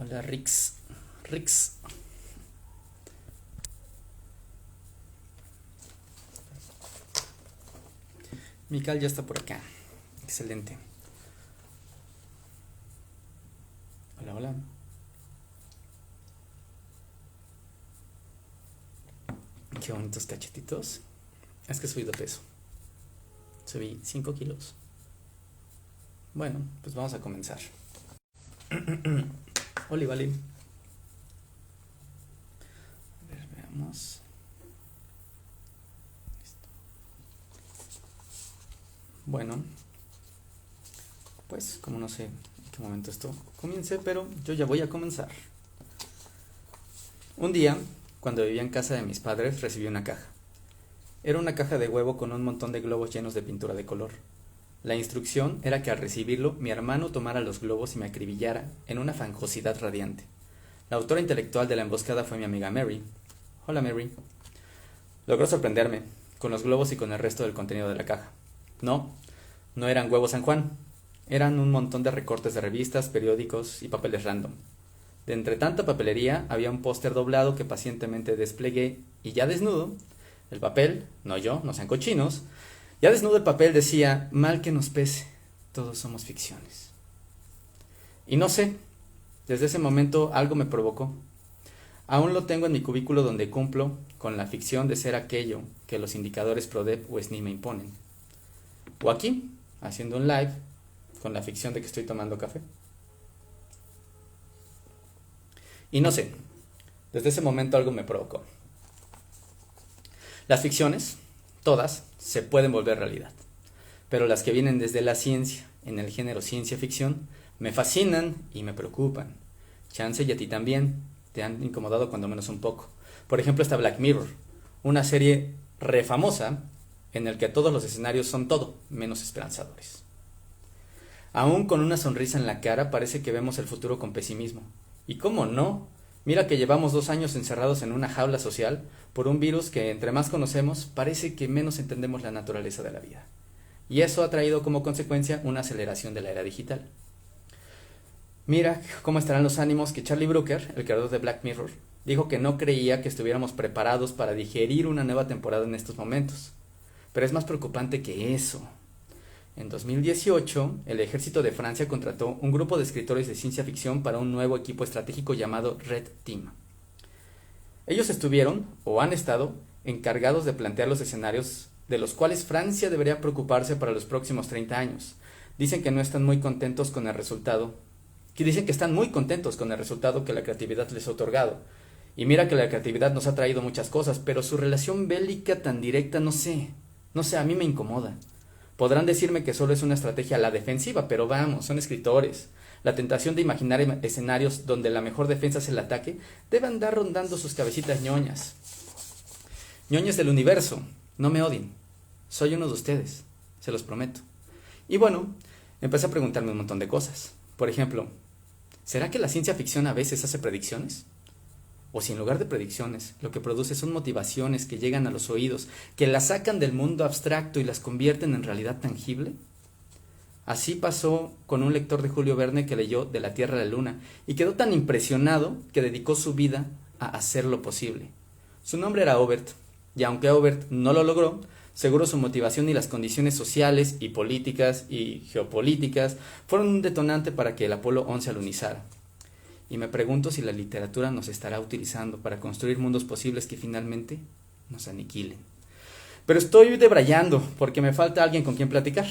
Hola Rix. Rix. Mikal ya está por acá. Excelente. Hola, hola. Qué bonitos cachetitos. Es que he subido peso. Subí 5 kilos. Bueno, pues vamos a comenzar. Hola, vale. A ver, veamos. Listo. Bueno, pues como no sé en qué momento esto comience, pero yo ya voy a comenzar. Un día, cuando vivía en casa de mis padres, recibí una caja. Era una caja de huevo con un montón de globos llenos de pintura de color. La instrucción era que al recibirlo, mi hermano tomara los globos y me acribillara en una fangosidad radiante. La autora intelectual de la emboscada fue mi amiga Mary. Hola, Mary. Logró sorprenderme, con los globos y con el resto del contenido de la caja. No, no eran huevos San Juan. Eran un montón de recortes de revistas, periódicos y papeles random. De entre tanta papelería había un póster doblado que pacientemente desplegué y ya desnudo, el papel, no yo, no sean cochinos, ya desnudo el papel decía, mal que nos pese, todos somos ficciones. Y no sé, desde ese momento algo me provocó. Aún lo tengo en mi cubículo donde cumplo con la ficción de ser aquello que los indicadores PRODEP o SNI me imponen. O aquí, haciendo un live, con la ficción de que estoy tomando café. Y no sé, desde ese momento algo me provocó. Las ficciones, todas, se pueden volver realidad. Pero las que vienen desde la ciencia, en el género ciencia ficción, me fascinan y me preocupan. Chance y a ti también, te han incomodado cuando menos un poco. Por ejemplo, está Black Mirror, una serie re famosa en el que todos los escenarios son todo menos esperanzadores. Aún con una sonrisa en la cara parece que vemos el futuro con pesimismo. ¿Y cómo no? Mira que llevamos 2 años encerrados en una jaula social por un virus que entre más conocemos parece que menos entendemos la naturaleza de la vida. Y eso ha traído como consecuencia una aceleración de la era digital. Mira cómo estarán los ánimos que Charlie Brooker, el creador de Black Mirror, dijo que no creía que estuviéramos preparados para digerir una nueva temporada en estos momentos. Pero es más preocupante que eso. En 2018, el ejército de Francia contrató un grupo de escritores de ciencia ficción para un nuevo equipo estratégico llamado Red Team. Ellos estuvieron, o han estado, encargados de plantear los escenarios de los cuales Francia debería preocuparse para los próximos 30 años. Dicen que no están muy contentos con el resultado, que están muy contentos con el resultado que la creatividad les ha otorgado. Y mira que la creatividad nos ha traído muchas cosas, pero su relación bélica tan directa, no sé, a mí me incomoda. Podrán decirme que solo es una estrategia a la defensiva, pero vamos, son escritores. La tentación de imaginar escenarios donde la mejor defensa es el ataque debe andar rondando sus cabecitas ñoñas. Ñoñas del universo, no me odien. Soy uno de ustedes, se los prometo. Y bueno, empecé a preguntarme un montón de cosas. Por ejemplo, ¿será que la ciencia ficción a veces hace predicciones? O si en lugar de predicciones, lo que produce son motivaciones que llegan a los oídos, que las sacan del mundo abstracto y las convierten en realidad tangible. Así pasó con un lector de Julio Verne que leyó De la Tierra a la Luna y quedó tan impresionado que dedicó su vida a hacer lo posible. Su nombre era Obert, y aunque Obert no lo logró, seguro su motivación y las condiciones sociales y políticas y geopolíticas fueron un detonante para que el Apolo 11 alunizara. Y me pregunto si la literatura nos estará utilizando para construir mundos posibles que finalmente nos aniquilen. Pero estoy debrayando porque me falta alguien con quien platicar,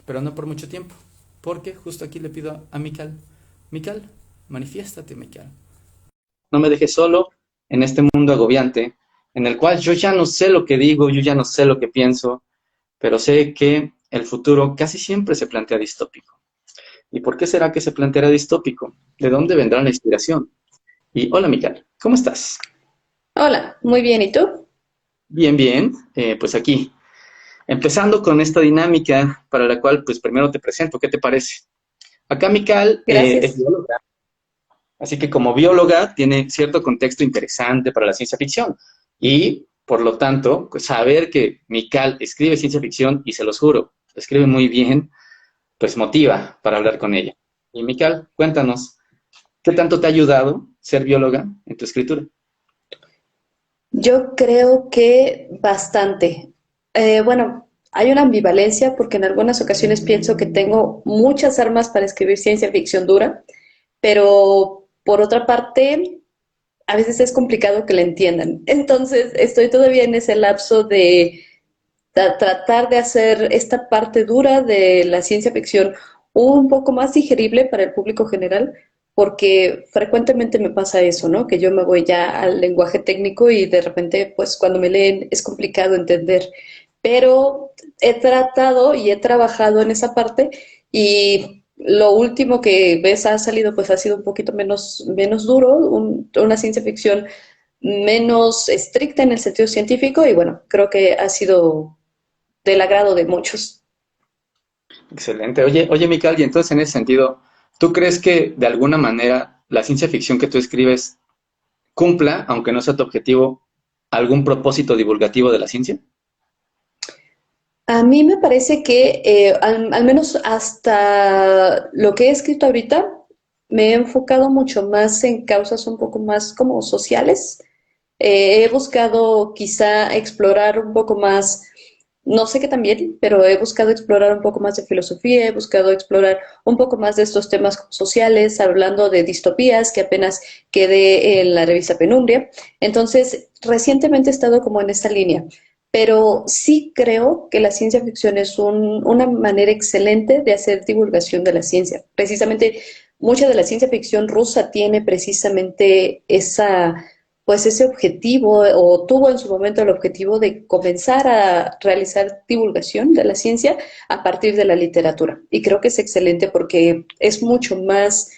pero no por mucho tiempo, porque justo aquí le pido a Mikal. Mikal, manifiéstate, Mikal. No me dejes solo en este mundo agobiante, en el cual yo ya no sé lo que digo, yo ya no sé lo que pienso, pero sé que el futuro casi siempre se plantea distópico. ¿Y por qué será que se planteará distópico? ¿De dónde vendrá la inspiración? Y hola, Miguel, ¿cómo estás? Hola, muy bien, ¿y tú? Bien, bien, pues aquí, empezando con esta dinámica para la cual, pues primero te presento, ¿qué te parece? Acá Mical es Gracias. bióloga, así que como bióloga tiene cierto contexto interesante para la ciencia ficción y, por lo tanto, pues, saber que Mical escribe ciencia ficción y se los juro, lo escribe muy bien, pues motiva para hablar con ella. Y Mical, cuéntanos, ¿Qué tanto te ha ayudado ser bióloga en tu escritura? Yo creo que bastante. Bueno, hay una ambivalencia porque en algunas ocasiones pienso que tengo muchas armas para escribir ciencia ficción dura, pero por otra parte, a veces es complicado que la entiendan. Entonces, estoy todavía en ese lapso de tratar de hacer esta parte dura de la ciencia ficción un poco más digerible para el público general, porque frecuentemente me pasa eso, ¿no? Que yo me voy ya al lenguaje técnico y de repente, pues cuando me leen es complicado entender. Pero he tratado y he trabajado en esa parte y lo último que ves ha salido pues ha sido un poquito menos duro, una ciencia ficción menos estricta en el sentido científico y bueno, creo que ha sido del agrado de muchos. Excelente. Oye, Mical, y entonces en ese sentido, ¿tú crees que de alguna manera la ciencia ficción que tú escribes cumpla, aunque no sea tu objetivo, algún propósito divulgativo de la ciencia? A mí me parece que al menos hasta lo que he escrito ahorita, me he enfocado mucho más en causas un poco más como sociales. He buscado quizá explorar un poco más, no sé qué también, pero he buscado explorar un poco más de filosofía, he buscado explorar un poco más de estos temas sociales, hablando de distopías que apenas quedé en la revista Penumbria. Entonces, recientemente he estado como en esta línea, pero sí creo que la ciencia ficción es una manera excelente de hacer divulgación de la ciencia. Precisamente, mucha de la ciencia ficción rusa tiene precisamente pues ese objetivo, o tuvo en su momento el objetivo de comenzar a realizar divulgación de la ciencia a partir de la literatura. Y creo que es excelente porque es mucho más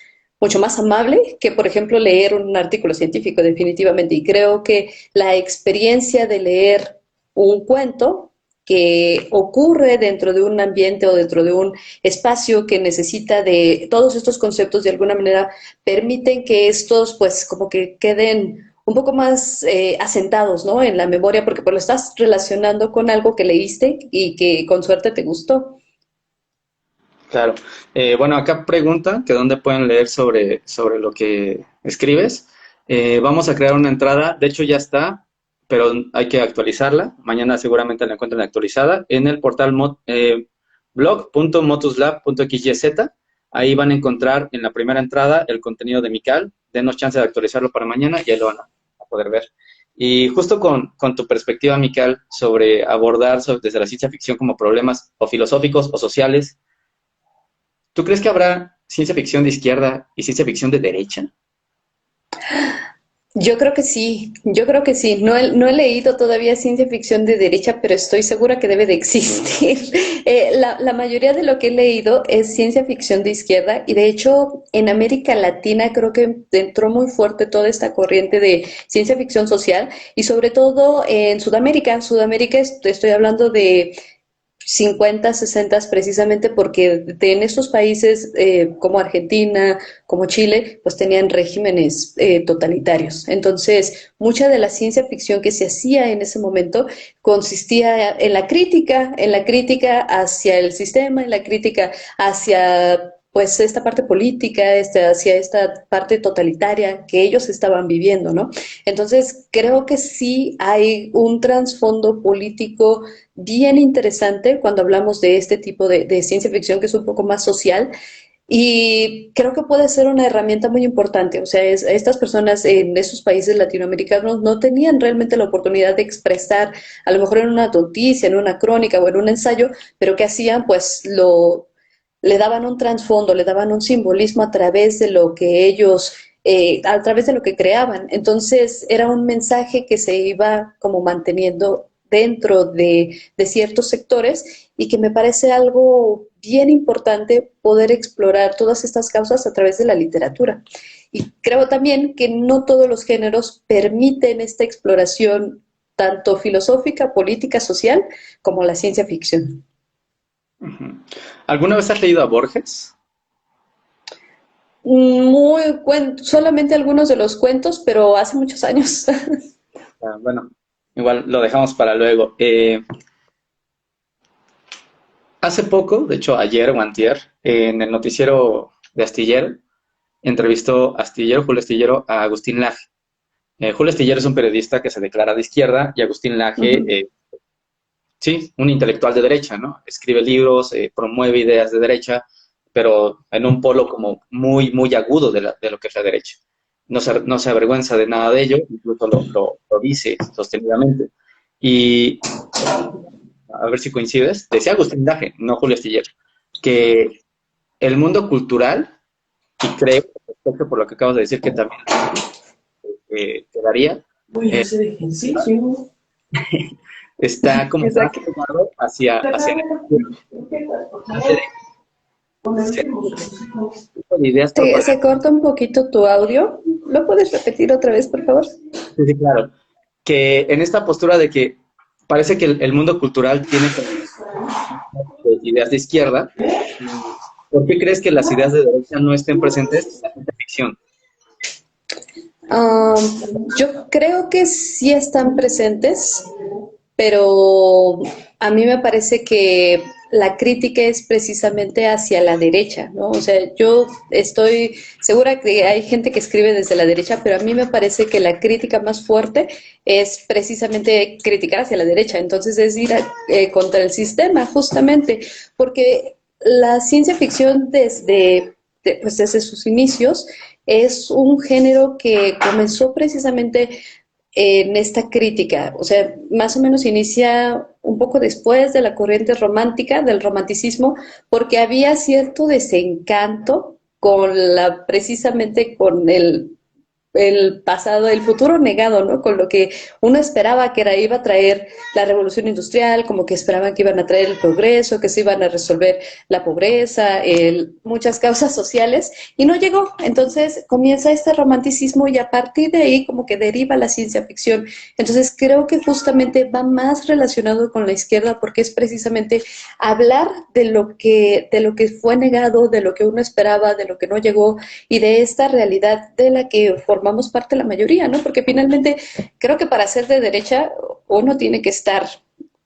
amable que, por ejemplo, leer un artículo científico, definitivamente. Y creo que la experiencia de leer un cuento que ocurre dentro de un ambiente o dentro de un espacio que necesita de todos estos conceptos de alguna manera permiten que estos pues como que queden un poco más asentados, ¿no? En la memoria, porque pues lo estás relacionando con algo que leíste y que con suerte te gustó. Claro. Bueno, acá pregunta que dónde pueden leer sobre lo que escribes. Vamos a crear una entrada, de hecho ya está, pero hay que actualizarla. Mañana seguramente la encuentran actualizada en el portal blog.motuslab.xyz. Ahí van a encontrar en la primera entrada el contenido de Mical. Denos chance de actualizarlo para mañana y ahí lo van a poder ver. Y justo con tu perspectiva, Mical, sobre abordar desde la ciencia ficción como problemas o filosóficos o sociales, ¿tú crees que habrá ciencia ficción de izquierda y ciencia ficción de derecha? Yo creo que sí. No he leído todavía ciencia ficción de derecha, pero estoy segura que debe de existir. La mayoría de lo que he leído es ciencia ficción de izquierda y de hecho en América Latina creo que entró muy fuerte toda esta corriente de ciencia ficción social y sobre todo en Sudamérica. Sudamérica estoy hablando de 50, 60 precisamente porque en estos países como Argentina, como Chile, pues tenían regímenes totalitarios. Entonces, mucha de la ciencia ficción que se hacía en ese momento consistía en la crítica hacia el sistema, en la crítica hacia pues esta parte política, hacia esta parte totalitaria que ellos estaban viviendo, ¿no? Entonces, creo que sí hay un trasfondo político bien interesante cuando hablamos de este tipo de ciencia ficción que es un poco más social y creo que puede ser una herramienta muy importante. O sea, estas personas en esos países latinoamericanos no tenían realmente la oportunidad de expresar, a lo mejor en una noticia, en una crónica o en un ensayo, pero que hacían, pues le daban un trasfondo, le daban un simbolismo a través de lo que ellos a través de lo que creaban. Entonces era un mensaje que se iba como manteniendo dentro de ciertos sectores y que me parece algo bien importante poder explorar todas estas causas a través de la literatura. Y creo también que no todos los géneros permiten esta exploración tanto filosófica, política, social, como la ciencia ficción. Ujú. ¿Alguna vez has leído a Borges? Solamente algunos de los cuentos, pero hace muchos años. Ah, bueno, igual lo dejamos para luego. Hace poco, de hecho ayer o antier, en el noticiero de Astillero, entrevistó Astillero, Julio Astillero, a Agustín Laje. Julio Astillero es un periodista que se declara de izquierda y Agustín Laje, Ujú. sí, un intelectual de derecha, ¿no? Escribe libros, promueve ideas de derecha, pero en un polo como muy, muy agudo de lo que es la derecha. No se avergüenza de nada de ello, incluso lo dice sostenidamente. Y a ver si coincides, decía Agustín Laje, no Julio Astillero, que el mundo cultural, y creo, respecto por lo que acabas de decir, que también quedaría, Voy a eh, hacer ejercicio. está como más Exacto. pegado hacia la derecha, de ideas Se propagadas. corta un poquito tu audio. ¿Lo puedes repetir otra vez, por favor? Sí, sí, claro. Que en esta postura de que parece que el mundo cultural tiene ideas de izquierda, ¿por qué crees que las ideas de derecha no estén presentes en la ciencia ficción? Yo creo que sí están presentes, pero a mí me parece que la crítica es precisamente hacia la derecha, ¿no? O sea, yo estoy segura que hay gente que escribe desde la derecha, pero a mí me parece que la crítica más fuerte es precisamente criticar hacia la derecha, entonces es ir contra el sistema, justamente, porque la ciencia ficción pues desde sus inicios es un género que comenzó precisamente en esta crítica, o sea, más o menos inicia un poco después de la corriente romántica, del romanticismo, porque había cierto desencanto con precisamente con el pasado, el futuro negado, ¿no? Con lo que uno esperaba que iba a traer la revolución industrial, como que esperaban que iban a traer el progreso, que se iban a resolver la pobreza, muchas causas sociales, y no llegó. Entonces comienza este romanticismo y a partir de ahí como que deriva la ciencia ficción. Entonces creo que justamente va más relacionado con la izquierda porque es precisamente hablar de lo que fue negado, de lo que uno esperaba, de lo que no llegó, y de esta realidad de la que formamos parte la mayoría, ¿no? Porque finalmente creo que para ser de derecha uno tiene que estar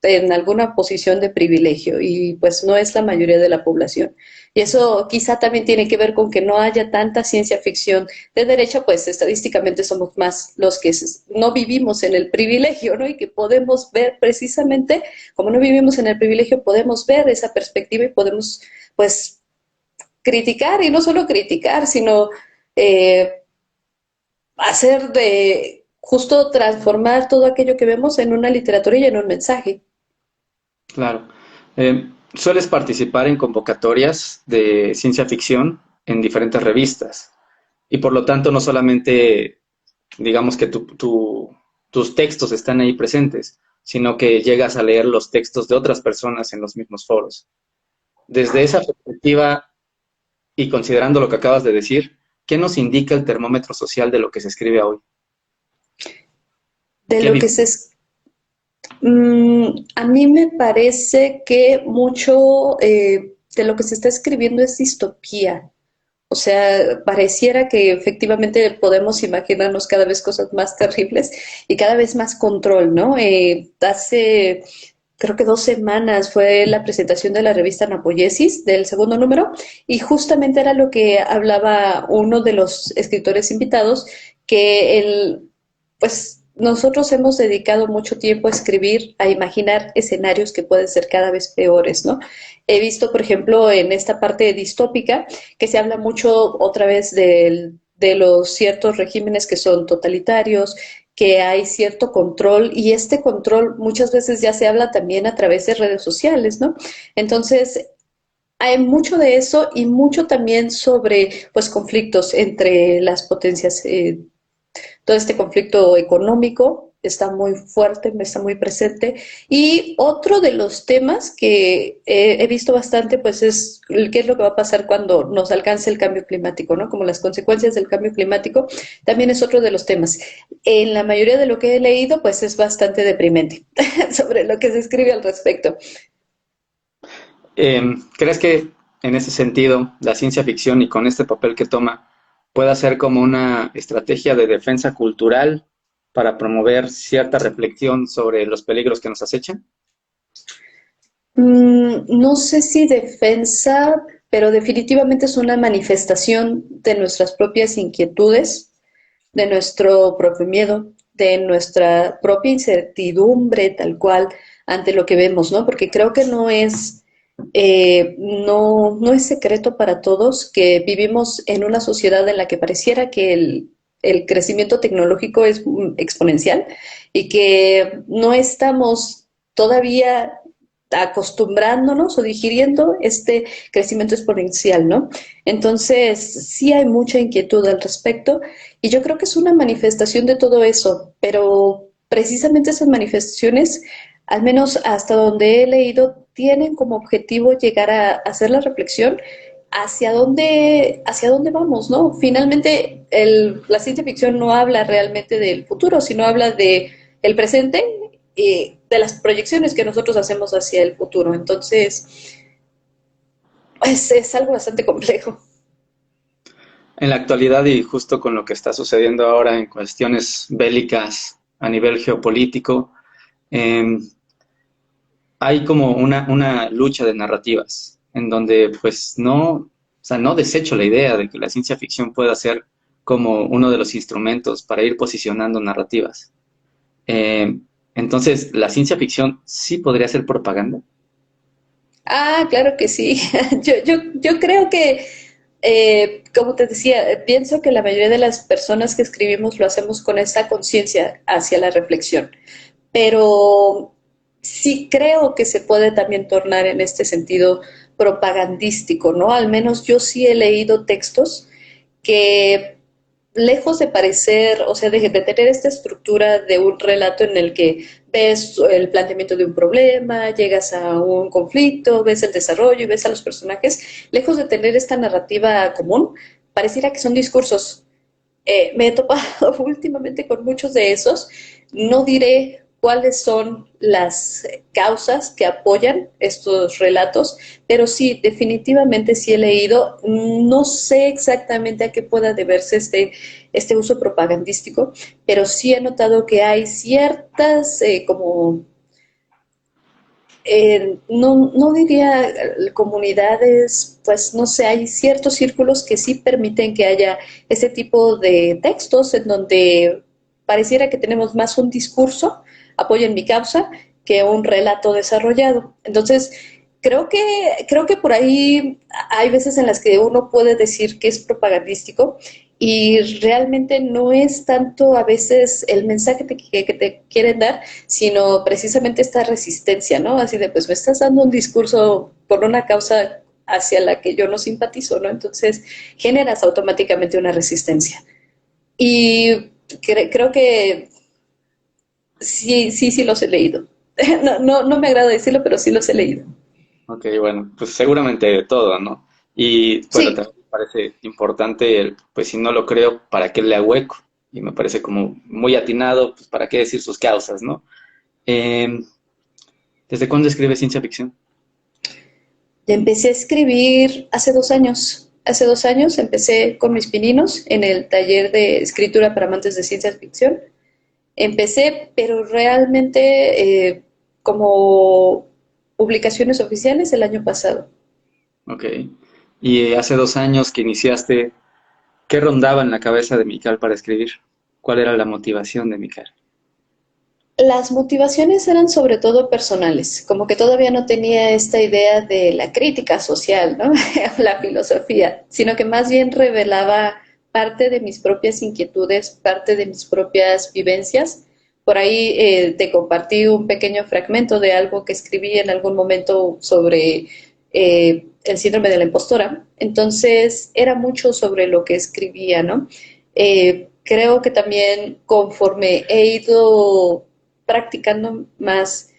en alguna posición de privilegio y pues no es la mayoría de la población. Y eso quizá también tiene que ver con que no haya tanta ciencia ficción de derecha, pues estadísticamente somos más los que no vivimos en el privilegio, ¿no? Y que podemos ver precisamente, como no vivimos en el privilegio, podemos ver esa perspectiva y podemos, pues, criticar y no solo criticar, sino eh, hacer de justo transformar todo aquello que vemos en una literatura y en un mensaje. Claro. Sueles participar en convocatorias de ciencia ficción en diferentes revistas y por lo tanto no solamente digamos que tus textos están ahí presentes, sino que llegas a leer los textos de otras personas en los mismos foros. Desde esa perspectiva y considerando lo que acabas de decir, ¿qué nos indica el termómetro social de lo que se escribe hoy? De ¿Qué lo que a mí me parece que mucho de lo que se está escribiendo es distopía. O sea, pareciera que efectivamente podemos imaginarnos cada vez cosas más terribles y cada vez más control, ¿no? Hace, creo que 2 semanas fue la presentación de la revista Napoyesis, del segundo número, y justamente era lo que hablaba uno de los escritores invitados, que pues nosotros hemos dedicado mucho tiempo a escribir, a imaginar escenarios que pueden ser cada vez peores, ¿no? He visto, por ejemplo, en esta parte distópica, que se habla mucho otra vez de los ciertos regímenes que son totalitarios, que hay cierto control y este control muchas veces ya se habla también a través de redes sociales, ¿no? Entonces, hay mucho de eso y mucho también sobre pues conflictos entre las potencias, todo este conflicto económico está muy fuerte, está muy presente. Y otro de los temas que he visto bastante, pues es qué es lo que va a pasar cuando nos alcance el cambio climático, ¿no? Como las consecuencias del cambio climático, también es otro de los temas. En la mayoría de lo que he leído, pues es bastante deprimente sobre lo que se escribe al respecto. ¿Crees que en ese sentido la ciencia ficción y con este papel que toma pueda ser como una estrategia de defensa cultural para promover cierta reflexión sobre los peligros que nos acechan? No sé si defensa, pero definitivamente es una manifestación de nuestras propias inquietudes, de nuestro propio miedo, de nuestra propia incertidumbre tal cual ante lo que vemos, ¿no? Porque creo que no es secreto para todos que vivimos en una sociedad en la que pareciera que el crecimiento tecnológico es exponencial y que no estamos todavía acostumbrándonos o digiriendo este crecimiento exponencial, ¿no? Entonces, sí hay mucha inquietud al respecto y yo creo que es una manifestación de todo eso, pero precisamente esas manifestaciones, al menos hasta donde he leído, tienen como objetivo llegar a hacer la reflexión hacia dónde vamos, ¿no? Finalmente, la ciencia ficción no habla realmente del futuro, sino habla de el presente y de las proyecciones que nosotros hacemos hacia el futuro. Entonces, es algo bastante complejo. En la actualidad y justo con lo que está sucediendo ahora en cuestiones bélicas a nivel geopolítico, eh, hay como una lucha de narrativas en donde pues no, o sea, no desecho la idea de que la ciencia ficción pueda ser como uno de los instrumentos para ir posicionando narrativas. Eh, entonces, ¿la ciencia ficción sí podría ser propaganda? Ah, claro que sí. Yo creo que, como te decía, pienso que la mayoría de las personas que escribimos lo hacemos con esa conciencia hacia la reflexión, pero sí creo que se puede también tornar en este sentido propagandístico, ¿no? Al menos yo sí he leído textos que lejos de parecer, o sea, de tener esta estructura de un relato en el que ves el planteamiento de un problema, llegas a un conflicto, ves el desarrollo y ves a los personajes, lejos de tener esta narrativa común, pareciera que son discursos. Me he topado últimamente con muchos de esos. No diré cuáles son las causas que apoyan estos relatos, pero sí, definitivamente sí he leído. No sé exactamente a qué pueda deberse este uso propagandístico, pero sí he notado que hay ciertas como no diría comunidades, pues no sé, hay ciertos círculos que sí permiten que haya ese tipo de textos en donde pareciera que tenemos más un discurso, apoyen mi causa, que un relato desarrollado. Entonces, creo que por ahí hay veces en las que uno puede decir que es propagandístico y realmente no es tanto a veces el mensaje que te quieren dar, sino precisamente esta resistencia, ¿no? Así de, pues me estás dando un discurso por una causa hacia la que yo no simpatizo, ¿no? Entonces generas automáticamente una resistencia. Y creo que sí los he leído. No me agrada decirlo, pero sí los he leído. Ok, bueno, pues seguramente de todo, ¿no? Y bueno, Sí, también me parece importante el, pues si no lo creo, ¿para qué le hago hueco? Y me parece como muy atinado, pues para qué decir sus causas, ¿no? Eh, ¿Desde cuándo escribes ciencia ficción? empecé a escribir hace 2 años. Hace 2 años empecé con mis pininos en el taller de escritura para amantes de ciencia ficción. Empecé, pero realmente como publicaciones oficiales el año pasado. Ok. Y hace 2 años que iniciaste, ¿qué rondaba en la cabeza de Mical para escribir? ¿Cuál era la motivación de Mical? Las motivaciones eran sobre todo personales, como que todavía no tenía esta idea de la crítica social, ¿no? La filosofía, sino que más bien revelaba parte de mis propias inquietudes, parte de mis propias vivencias. Por ahí te compartí un pequeño fragmento de algo que escribí en algún momento sobre el síndrome de la impostora. Entonces era mucho sobre lo que escribía, ¿no? Creo que también conforme he ido practicando más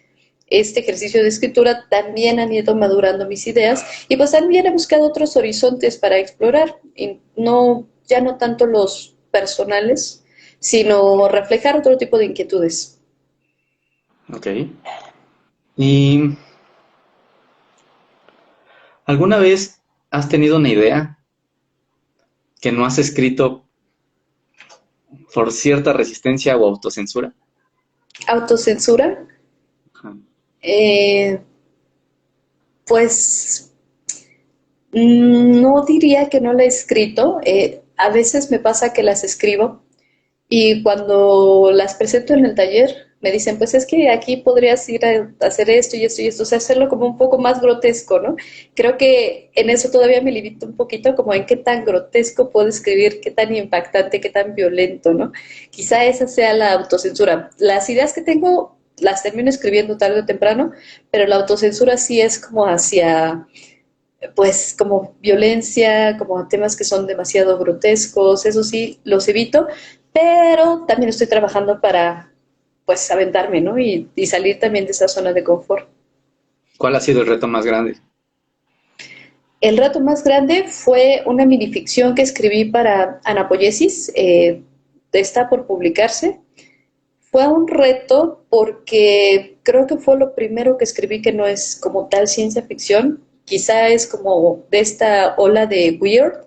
este ejercicio de escritura, también han ido madurando mis ideas y pues también he buscado otros horizontes para explorar, y no, ya no tanto los personales, sino reflejar otro tipo de inquietudes. Ok. ¿Y alguna vez has tenido una idea que no has escrito por cierta resistencia o autocensura? Autocensura, Ajá. eh, pues No diría que no la he escrito. A veces me pasa que las escribo y cuando las presento en el taller me dicen, pues es que aquí podrías ir a hacer esto y esto y esto, o sea, hacerlo como un poco más grotesco, ¿no? Creo que en eso todavía me limito un poquito, como en qué tan grotesco puedo escribir, qué tan impactante, qué tan violento, ¿no? Quizá esa sea la autocensura. Las ideas que tengo las termino escribiendo tarde o temprano, pero la autocensura sí es como hacia pues como violencia, como temas que son demasiado grotescos, eso sí, los evito, pero también estoy trabajando para pues aventarme, ¿no? Y salir también de esa zona de confort. ¿Cuál ha sido el reto más grande? El reto más grande fue una minificción que escribí para Anapoyesis, está por publicarse. Fue un reto porque creo que fue lo primero que escribí que no es como tal ciencia ficción, quizá es como de esta ola de weird,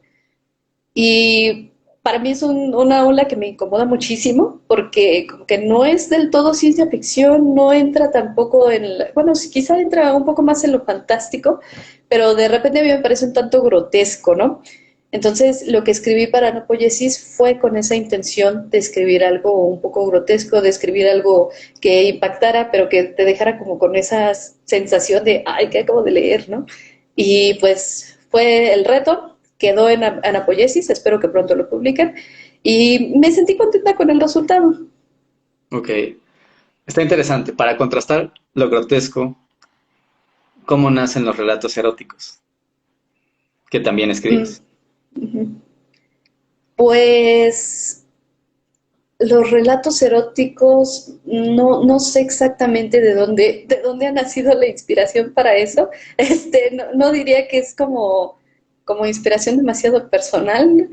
y para mí es una ola que me incomoda muchísimo porque como que no es del todo ciencia ficción, no entra tampoco bueno, sí, quizá entra un poco más en lo fantástico, pero de repente a mí me parece un tanto grotesco, ¿no? Entonces, lo que escribí para Anapoyesis fue con esa intención de escribir algo un poco grotesco, de escribir algo que impactara, pero que te dejara como con esa sensación de, ay, que acabo de leer, ¿no? Y pues fue el reto, quedó en Anapoyesis, espero que pronto lo publiquen, y me sentí contenta con el resultado. Ok, está interesante. Para contrastar lo grotesco, ¿cómo nacen los relatos eróticos? Que también Mm, escribes. ujú. Pues los relatos eróticos, no sé exactamente de dónde ha nacido la inspiración para eso. No diría que es como inspiración demasiado personal,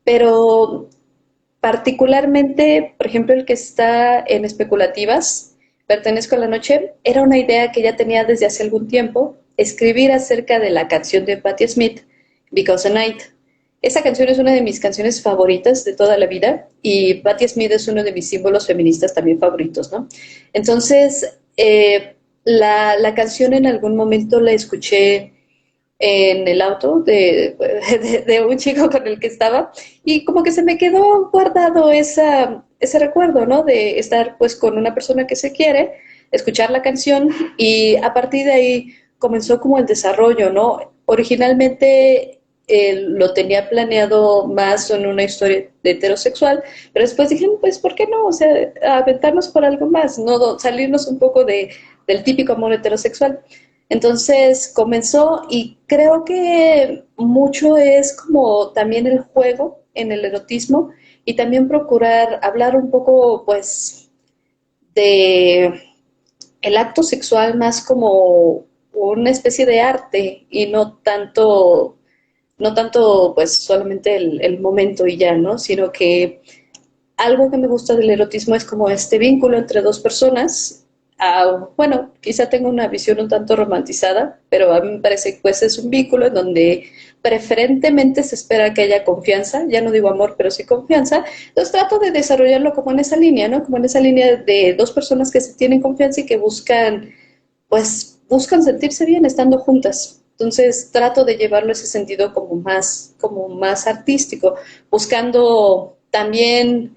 pero particularmente, por ejemplo, el que está en especulativas, Pertenezco a la Noche, era una idea que ya tenía desde hace algún tiempo, escribir acerca de la canción de Patti Smith, Because a Night. Esa canción es una de mis canciones favoritas de toda la vida y Patti Smith es uno de mis símbolos feministas también favoritos, ¿no? Entonces, la canción en algún momento la escuché en el auto de un chico con el que estaba y como que se me quedó guardado ese recuerdo, ¿no? De estar pues con una persona que se quiere, escuchar la canción y a partir de ahí comenzó como el desarrollo, ¿no? Originalmente lo tenía planeado más en una historia de heterosexual, pero después dije, pues, ¿por qué no? O sea, aventarnos por algo más, ¿no? Salirnos un poco del típico amor heterosexual. Entonces comenzó y creo que mucho es como también el juego en el erotismo y también procurar hablar un poco pues de el acto sexual más como una especie de arte y no tanto pues solamente el momento y ya, ¿no? Sino que algo que me gusta del erotismo es como este vínculo entre dos personas. Bueno, quizá tengo una visión un tanto romantizada, pero a mí me parece que pues es un vínculo en donde preferentemente se espera que haya confianza, ya no digo amor, pero sí confianza. Entonces trato de desarrollarlo como en esa línea, ¿no? Como en esa línea de dos personas que se tienen confianza y que buscan sentirse bien estando juntas. Entonces trato de llevarlo a ese sentido como más artístico, buscando también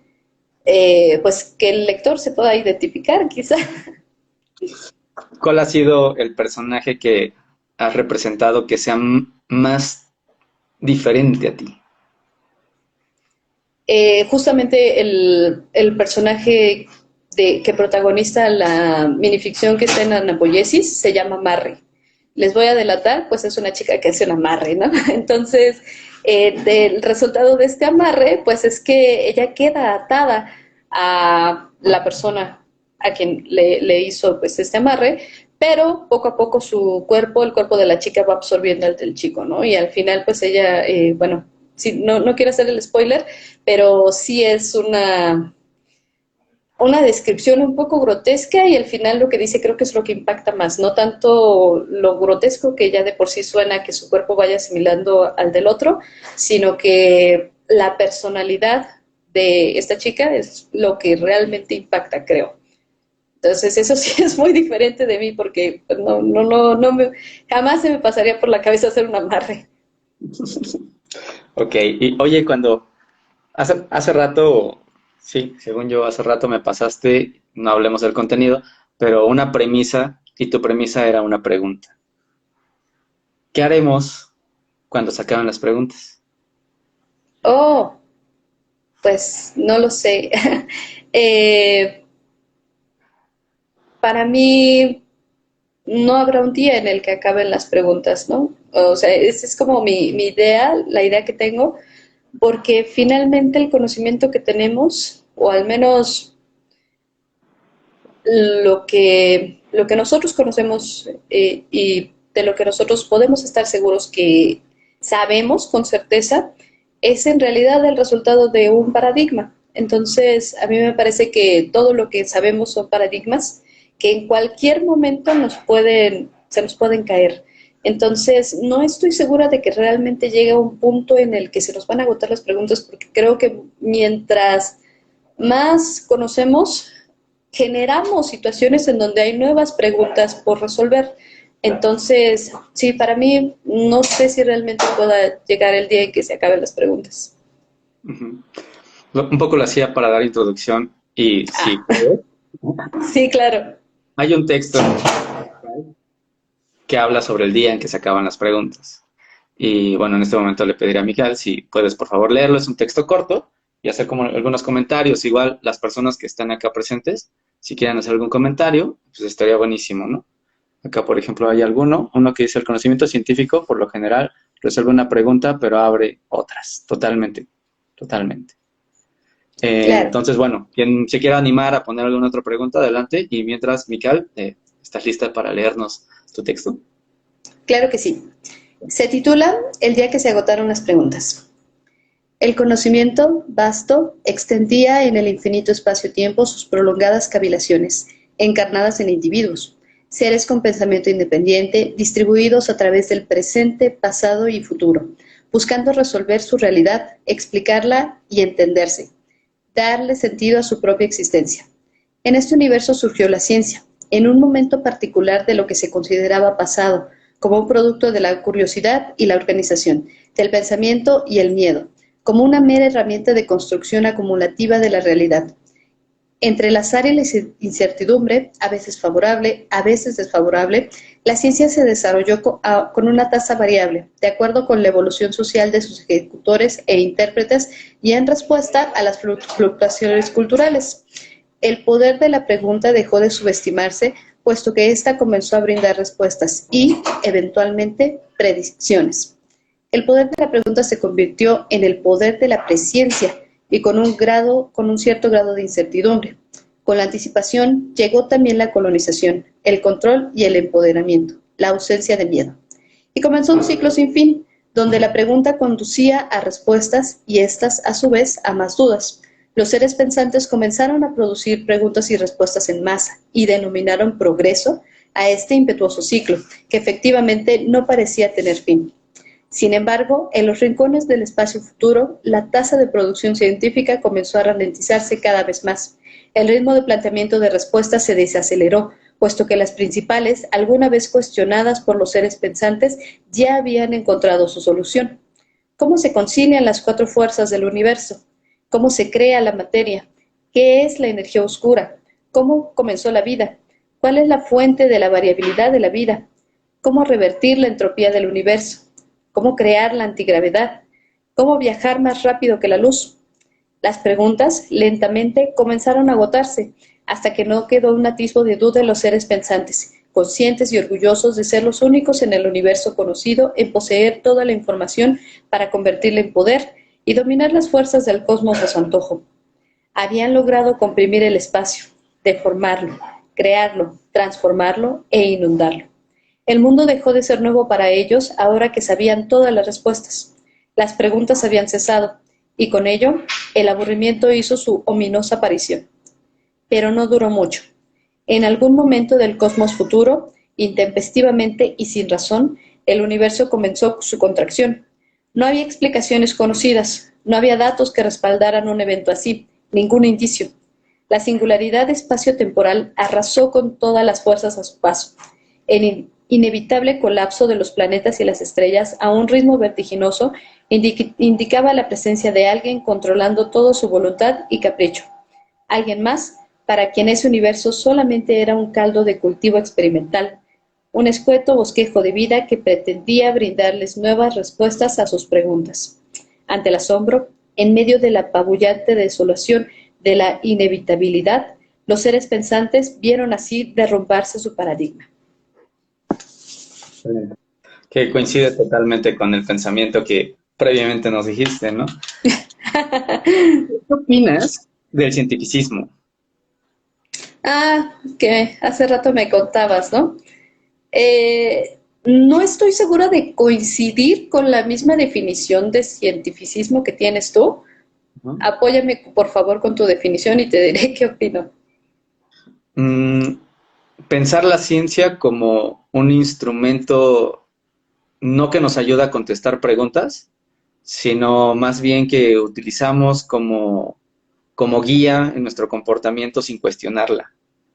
pues que el lector se pueda identificar, quizá. ¿Cuál ha sido el personaje que has representado que sea más diferente a ti? Justamente el personaje que protagoniza la minificción que está en Anapoyesis se llama Marry. Les voy a delatar, pues es una chica que hace un amarre, ¿no? Entonces, el resultado de este amarre, pues es que ella queda atada a la persona a quien le hizo pues este amarre, pero poco a poco el cuerpo de la chica va absorbiendo el del chico, ¿no? Y al final pues ella, bueno, sí, no quiero hacer el spoiler, pero sí es una descripción un poco grotesca y al final lo que dice creo que es lo que impacta más, no tanto lo grotesco que ya de por sí suena que su cuerpo vaya asimilando al del otro, sino que la personalidad de esta chica es lo que realmente impacta, creo. Entonces eso sí es muy diferente de mí porque pues, jamás se me pasaría por la cabeza hacer un amarre. Ok, y oye, cuando hace rato, sí, según yo, hace rato me pasaste, no hablemos del contenido, pero una premisa, y tu premisa era una pregunta. ¿Qué haremos cuando se acaban las preguntas? Oh, pues no lo sé. Eh, para mí no habrá un día en el que acaben las preguntas, ¿no? O sea, esa es como mi idea, la idea que tengo, porque finalmente el conocimiento que tenemos, o al menos lo que nosotros conocemos y de lo que nosotros podemos estar seguros que sabemos con certeza, es en realidad el resultado de un paradigma. Entonces, a mí me parece que todo lo que sabemos son paradigmas que en cualquier momento se nos pueden caer. Entonces, no estoy segura de que realmente llegue a un punto en el que se nos van a agotar las preguntas, porque creo que mientras más conocemos, generamos situaciones en donde hay nuevas preguntas por resolver. Entonces, sí, para mí no sé si realmente pueda llegar el día en que se acaben las preguntas. Ujú. Un poco lo hacía para dar introducción y sí, Ah, sí, claro. hay un texto que habla sobre el día en que se acaban las preguntas. Y bueno, en este momento le pediré a Miguel si puedes por favor leerlo. Es un texto corto y hacer como algunos comentarios. Igual las personas que están acá presentes, si quieren hacer algún comentario, pues estaría buenísimo, ¿no? Acá, por ejemplo, hay uno que dice: el conocimiento científico, por lo general, resuelve una pregunta, pero abre otras. Totalmente, totalmente. Claro, Entonces, bueno, quien se quiera animar a poner alguna otra pregunta, adelante. Y mientras, Mical, ¿estás lista para leernos tu texto? claro que sí. Se titula El día que se agotaron las preguntas. El conocimiento, vasto, extendía en el infinito espacio-tiempo sus prolongadas cavilaciones, encarnadas en individuos, seres con pensamiento independiente, distribuidos a través del presente, pasado y futuro, buscando resolver su realidad, explicarla y entenderse, darle sentido a su propia existencia. En este universo surgió la ciencia, en un momento particular de lo que se consideraba pasado, como un producto de la curiosidad y la organización, del pensamiento y el miedo, como una mera herramienta de construcción acumulativa de la realidad. Entre el azar y la incertidumbre, a veces favorable, a veces desfavorable, la ciencia se desarrolló con una tasa variable, de acuerdo con la evolución social de sus ejecutores e intérpretes y en respuesta a las fluctuaciones culturales. El poder de la pregunta dejó de subestimarse, puesto que ésta comenzó a brindar respuestas y, eventualmente, predicciones. El poder de la pregunta se convirtió en el poder de la presciencia y con un cierto grado de incertidumbre. Con la anticipación llegó también la colonización, el control y el empoderamiento, la ausencia de miedo. Y comenzó un ciclo sin fin, donde la pregunta conducía a respuestas y éstas, a su vez, a más dudas. Los seres pensantes comenzaron a producir preguntas y respuestas en masa y denominaron progreso a este impetuoso ciclo, que efectivamente no parecía tener fin. Sin embargo, en los rincones del espacio futuro, la tasa de producción científica comenzó a ralentizarse cada vez más. El ritmo de planteamiento de respuestas se desaceleró, puesto que las principales, alguna vez cuestionadas por los seres pensantes, ya habían encontrado su solución. ¿Cómo se concilian las cuatro fuerzas del universo? ¿Cómo se crea la materia? ¿Qué es la energía oscura? ¿Cómo comenzó la vida? ¿Cuál es la fuente de la variabilidad de la vida? ¿Cómo revertir la entropía del universo? ¿Cómo crear la antigravedad? ¿Cómo viajar más rápido que la luz? Las preguntas, lentamente, comenzaron a agotarse, hasta que no quedó un atisbo de duda en los seres pensantes, conscientes y orgullosos de ser los únicos en el universo conocido en poseer toda la información para convertirla en poder y dominar las fuerzas del cosmos a su antojo. Habían logrado comprimir el espacio, deformarlo, crearlo, transformarlo e inundarlo. El mundo dejó de ser nuevo para ellos ahora que sabían todas las respuestas. Las preguntas habían cesado, y con ello el aburrimiento hizo su ominosa aparición. Pero no duró mucho. En algún momento del cosmos futuro, intempestivamente y sin razón, el universo comenzó su contracción. No había explicaciones conocidas, no había datos que respaldaran un evento así, ningún indicio. La singularidad espacio-temporal arrasó con todas las fuerzas a su paso. inevitable colapso de los planetas y las estrellas a un ritmo vertiginoso indicaba la presencia de alguien controlando todo su voluntad y capricho. Alguien más para quien ese universo solamente era un caldo de cultivo experimental, un escueto bosquejo de vida que pretendía brindarles nuevas respuestas a sus preguntas. Ante el asombro, en medio de la apabullante desolación de la inevitabilidad, los seres pensantes vieron así derrumbarse su paradigma. Que coincide totalmente con el pensamiento que previamente nos dijiste, ¿no? ¿Qué opinas del cientificismo? Que hace rato me contabas, ¿no? No estoy segura de coincidir con la misma definición de cientificismo que tienes tú. ¿No? Apóyame, por favor, con tu definición y te diré qué opino. Mm, Pensar la ciencia como un instrumento no que nos ayuda a contestar preguntas, sino más bien que utilizamos como guía en nuestro comportamiento sin cuestionarla.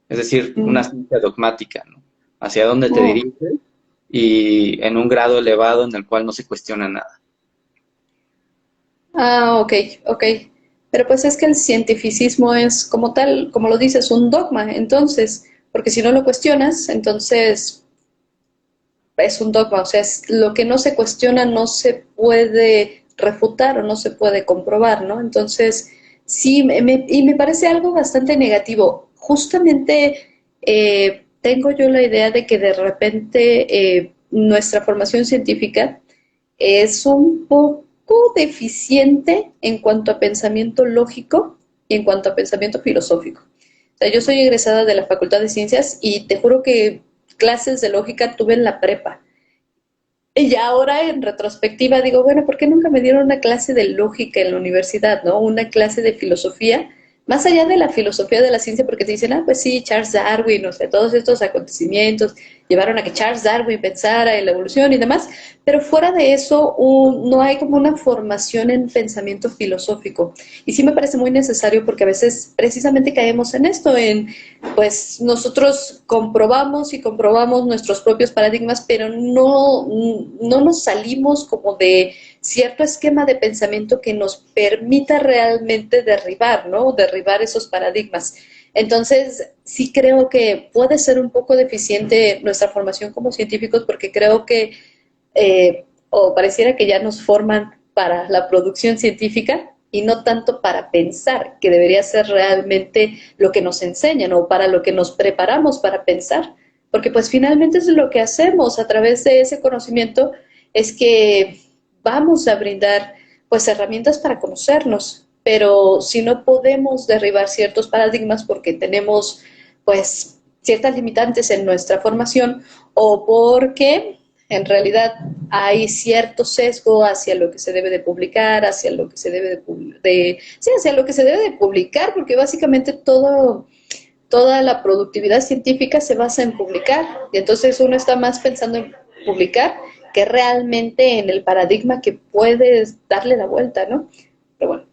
Es decir, una Mm. ciencia dogmática, ¿no? Hacia dónde te Oh. diriges y en un grado elevado en el cual no se cuestiona nada. Ok, ok. Pero pues es que el cientificismo es como tal, como lo dices, un dogma, entonces, porque si no lo cuestionas, entonces es un dogma, o sea, es lo que no se cuestiona no se puede refutar o no se puede comprobar, ¿no? Entonces, sí, y me parece algo bastante negativo. Justamente tengo yo la idea de que de repente nuestra formación científica es un poco deficiente en cuanto a pensamiento lógico y en cuanto a pensamiento filosófico. O sea, yo soy egresada de la Facultad de Ciencias y te juro que clases de lógica tuve en la prepa. Y ya ahora en retrospectiva digo, bueno, ¿por qué nunca me dieron una clase de lógica en la universidad, ¿no? Una clase de filosofía, más allá de la filosofía de la ciencia, porque te dicen, pues sí, Charles Darwin, o sea, todos estos acontecimientos llevaron a que Charles Darwin pensara en la evolución y demás, pero fuera de eso no hay como una formación en pensamiento filosófico. Y sí me parece muy necesario porque a veces precisamente caemos en esto, pues nosotros comprobamos y comprobamos nuestros propios paradigmas, pero no nos salimos como de cierto esquema de pensamiento que nos permita realmente derribar, ¿no? Derribar esos paradigmas. Entonces, sí creo que puede ser un poco deficiente nuestra formación como científicos porque creo que, o pareciera que ya nos forman para la producción científica y no tanto para pensar, que debería ser realmente lo que nos enseñan o para lo que nos preparamos para pensar, porque pues finalmente es lo que hacemos a través de ese conocimiento, es que vamos a brindar pues herramientas para conocernos, pero si no podemos derribar ciertos paradigmas porque tenemos pues ciertas limitantes en nuestra formación o porque en realidad hay cierto sesgo hacia lo que se debe de publicar, hacia lo que se debe sí, hacia lo que se debe de publicar, porque básicamente toda la productividad científica se basa en publicar, y entonces uno está más pensando en publicar que realmente en el paradigma que puedes darle la vuelta, ¿no? Pero bueno.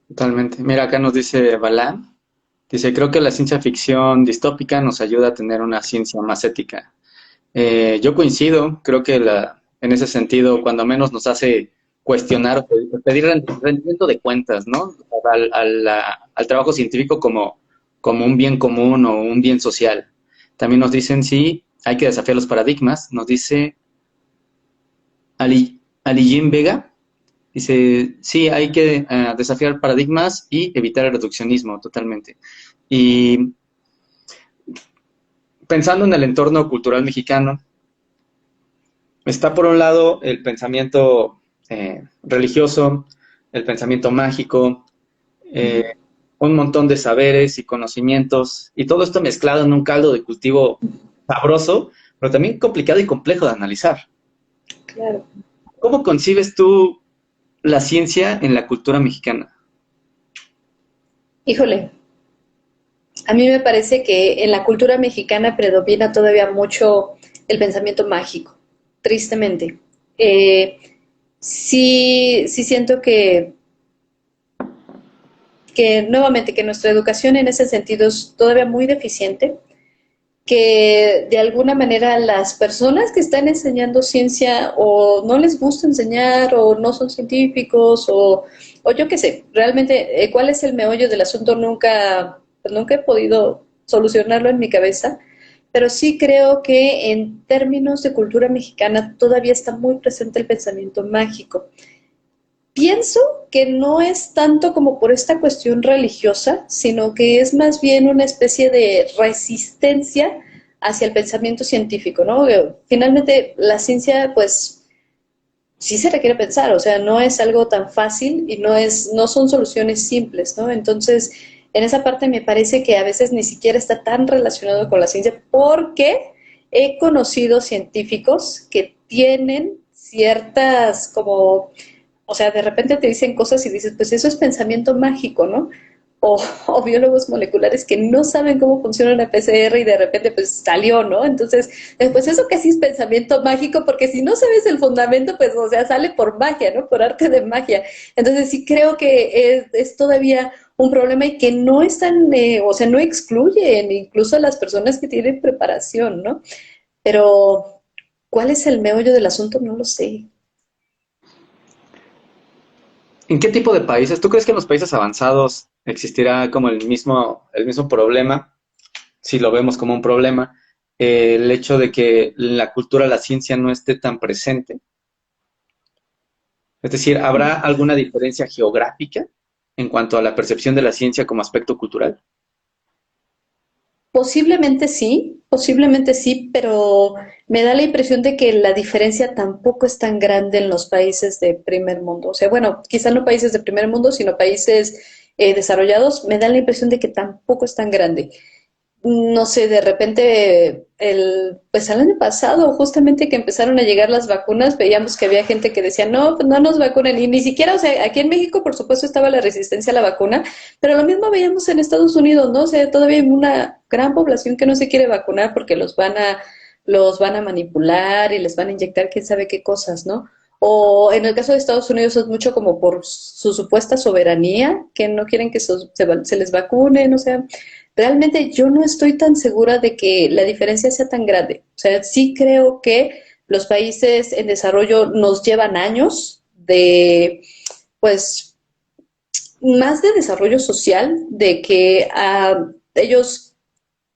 Totalmente. Mira, acá nos dice Balán, dice, creo que la ciencia ficción distópica nos ayuda a tener una ciencia más ética. Yo coincido, creo que en ese sentido, cuando menos nos hace cuestionar o pedir rendimiento de cuentas, ¿no? Al trabajo científico como un bien común o un bien social. También nos dicen, sí, hay que desafiar los paradigmas. Nos dice Alijin Vega, dice, sí, hay que desafiar paradigmas y evitar el reduccionismo totalmente. Y pensando en el entorno cultural mexicano, está por un lado el pensamiento religioso, el pensamiento mágico, eh, un montón de saberes y conocimientos, y todo esto mezclado en un caldo de cultivo sabroso, pero también complicado y complejo de analizar. Claro. ¿Cómo concibes tú la ciencia en la cultura mexicana? Híjole, a mí me parece que en la cultura mexicana predomina todavía mucho el pensamiento mágico, tristemente. Eh, sí siento que nuevamente que nuestra educación en ese sentido es todavía muy deficiente. que de alguna manera las personas que están enseñando ciencia o no les gusta enseñar o no son científicos o yo qué sé, realmente cuál es el meollo del asunto nunca, pues nunca he podido solucionarlo en mi cabeza, pero sí creo que en términos de cultura mexicana todavía está muy presente el pensamiento mágico. Pienso que no es tanto como por esta cuestión religiosa, sino que es más bien una especie de resistencia hacia el pensamiento científico, ¿no? Finalmente, la ciencia, pues, sí se requiere pensar, o sea, no es algo tan fácil y no son soluciones simples, ¿no? Entonces, en esa parte me parece que a veces ni siquiera está tan relacionado con la ciencia, porque he conocido científicos que tienen ciertas como o sea, de repente te dicen cosas y dices, pues eso es pensamiento mágico, ¿no? O biólogos moleculares que no saben cómo funciona una PCR y de repente pues salió, ¿no? Entonces, pues eso casi es pensamiento mágico, porque si no sabes el fundamento, pues, o sea, sale por magia, ¿no? Por arte de magia. Entonces, sí creo que es todavía un problema y que no están, o sea, no excluyen incluso a las personas que tienen preparación, ¿no? Pero, ¿cuál es el meollo del asunto? No lo sé. ¿En qué tipo de países? ¿Tú crees que en los países avanzados existirá como el mismo problema, si lo vemos como un problema, el hecho de que la cultura, la ciencia no esté tan presente? Es decir, ¿habrá alguna diferencia geográfica en cuanto a la percepción de la ciencia como aspecto cultural? Posiblemente sí, pero me da la impresión de que la diferencia tampoco es tan grande en los países de primer mundo. O sea, bueno, quizá no países de primer mundo, sino países desarrollados, me da la impresión de que tampoco es tan grande. No sé, de repente, pues el año pasado, justamente que empezaron a llegar las vacunas, veíamos que había gente que decía, no, pues no nos vacunen, y ni siquiera, o sea, aquí en México, por supuesto, estaba la resistencia a la vacuna, pero lo mismo veíamos en Estados Unidos, ¿no? O sea, todavía hay una gran población que no se quiere vacunar porque los van a manipular y les van a inyectar quién sabe qué cosas, ¿no? O en el caso de Estados Unidos es mucho como por su supuesta soberanía, que no quieren que se les vacunen, o sea, realmente yo no estoy tan segura de que la diferencia sea tan grande. O sea, sí creo que los países en desarrollo nos llevan años de, pues, más de desarrollo social, de que ellos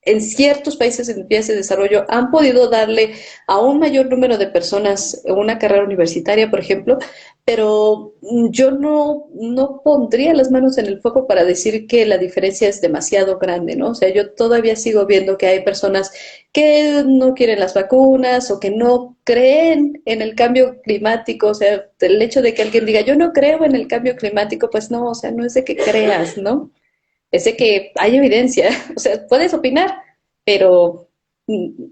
en ciertos países en vías de desarrollo han podido darle a un mayor número de personas una carrera universitaria, por ejemplo, pero yo no pondría las manos en el fuego para decir que la diferencia es demasiado grande, ¿no? O sea, yo todavía sigo viendo que hay personas que no quieren las vacunas o que no creen en el cambio climático, o sea, el hecho de que alguien diga, yo no creo en el cambio climático, pues no, o sea, no es de que creas, ¿no? Es de que hay evidencia, o sea, puedes opinar, pero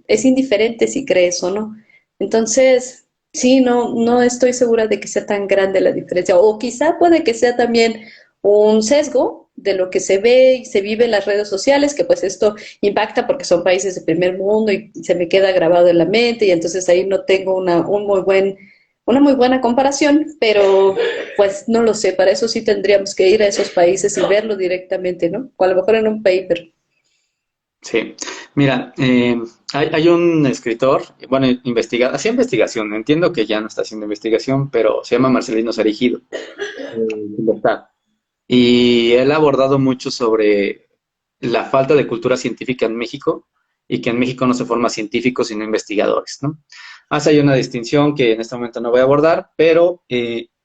es indiferente si crees o no. Entonces, sí, no estoy segura de que sea tan grande la diferencia, o quizá puede que sea también un sesgo de lo que se ve y se vive en las redes sociales, que pues esto impacta porque son países de primer mundo y se me queda grabado en la mente y entonces ahí no tengo una muy buena comparación, pero pues no lo sé, para eso sí tendríamos que ir a esos países y verlo directamente, ¿no? O a lo mejor en un paper. Sí, mira, hay un escritor, bueno, hacía investigación, entiendo que ya no está haciendo investigación, pero se llama Marcelino Sarigido, Libertad. Y él ha abordado mucho sobre la falta de cultura científica en México y que en México no se forma científicos sino investigadores, ¿no? Hace ahí una distinción que en este momento no voy a abordar, pero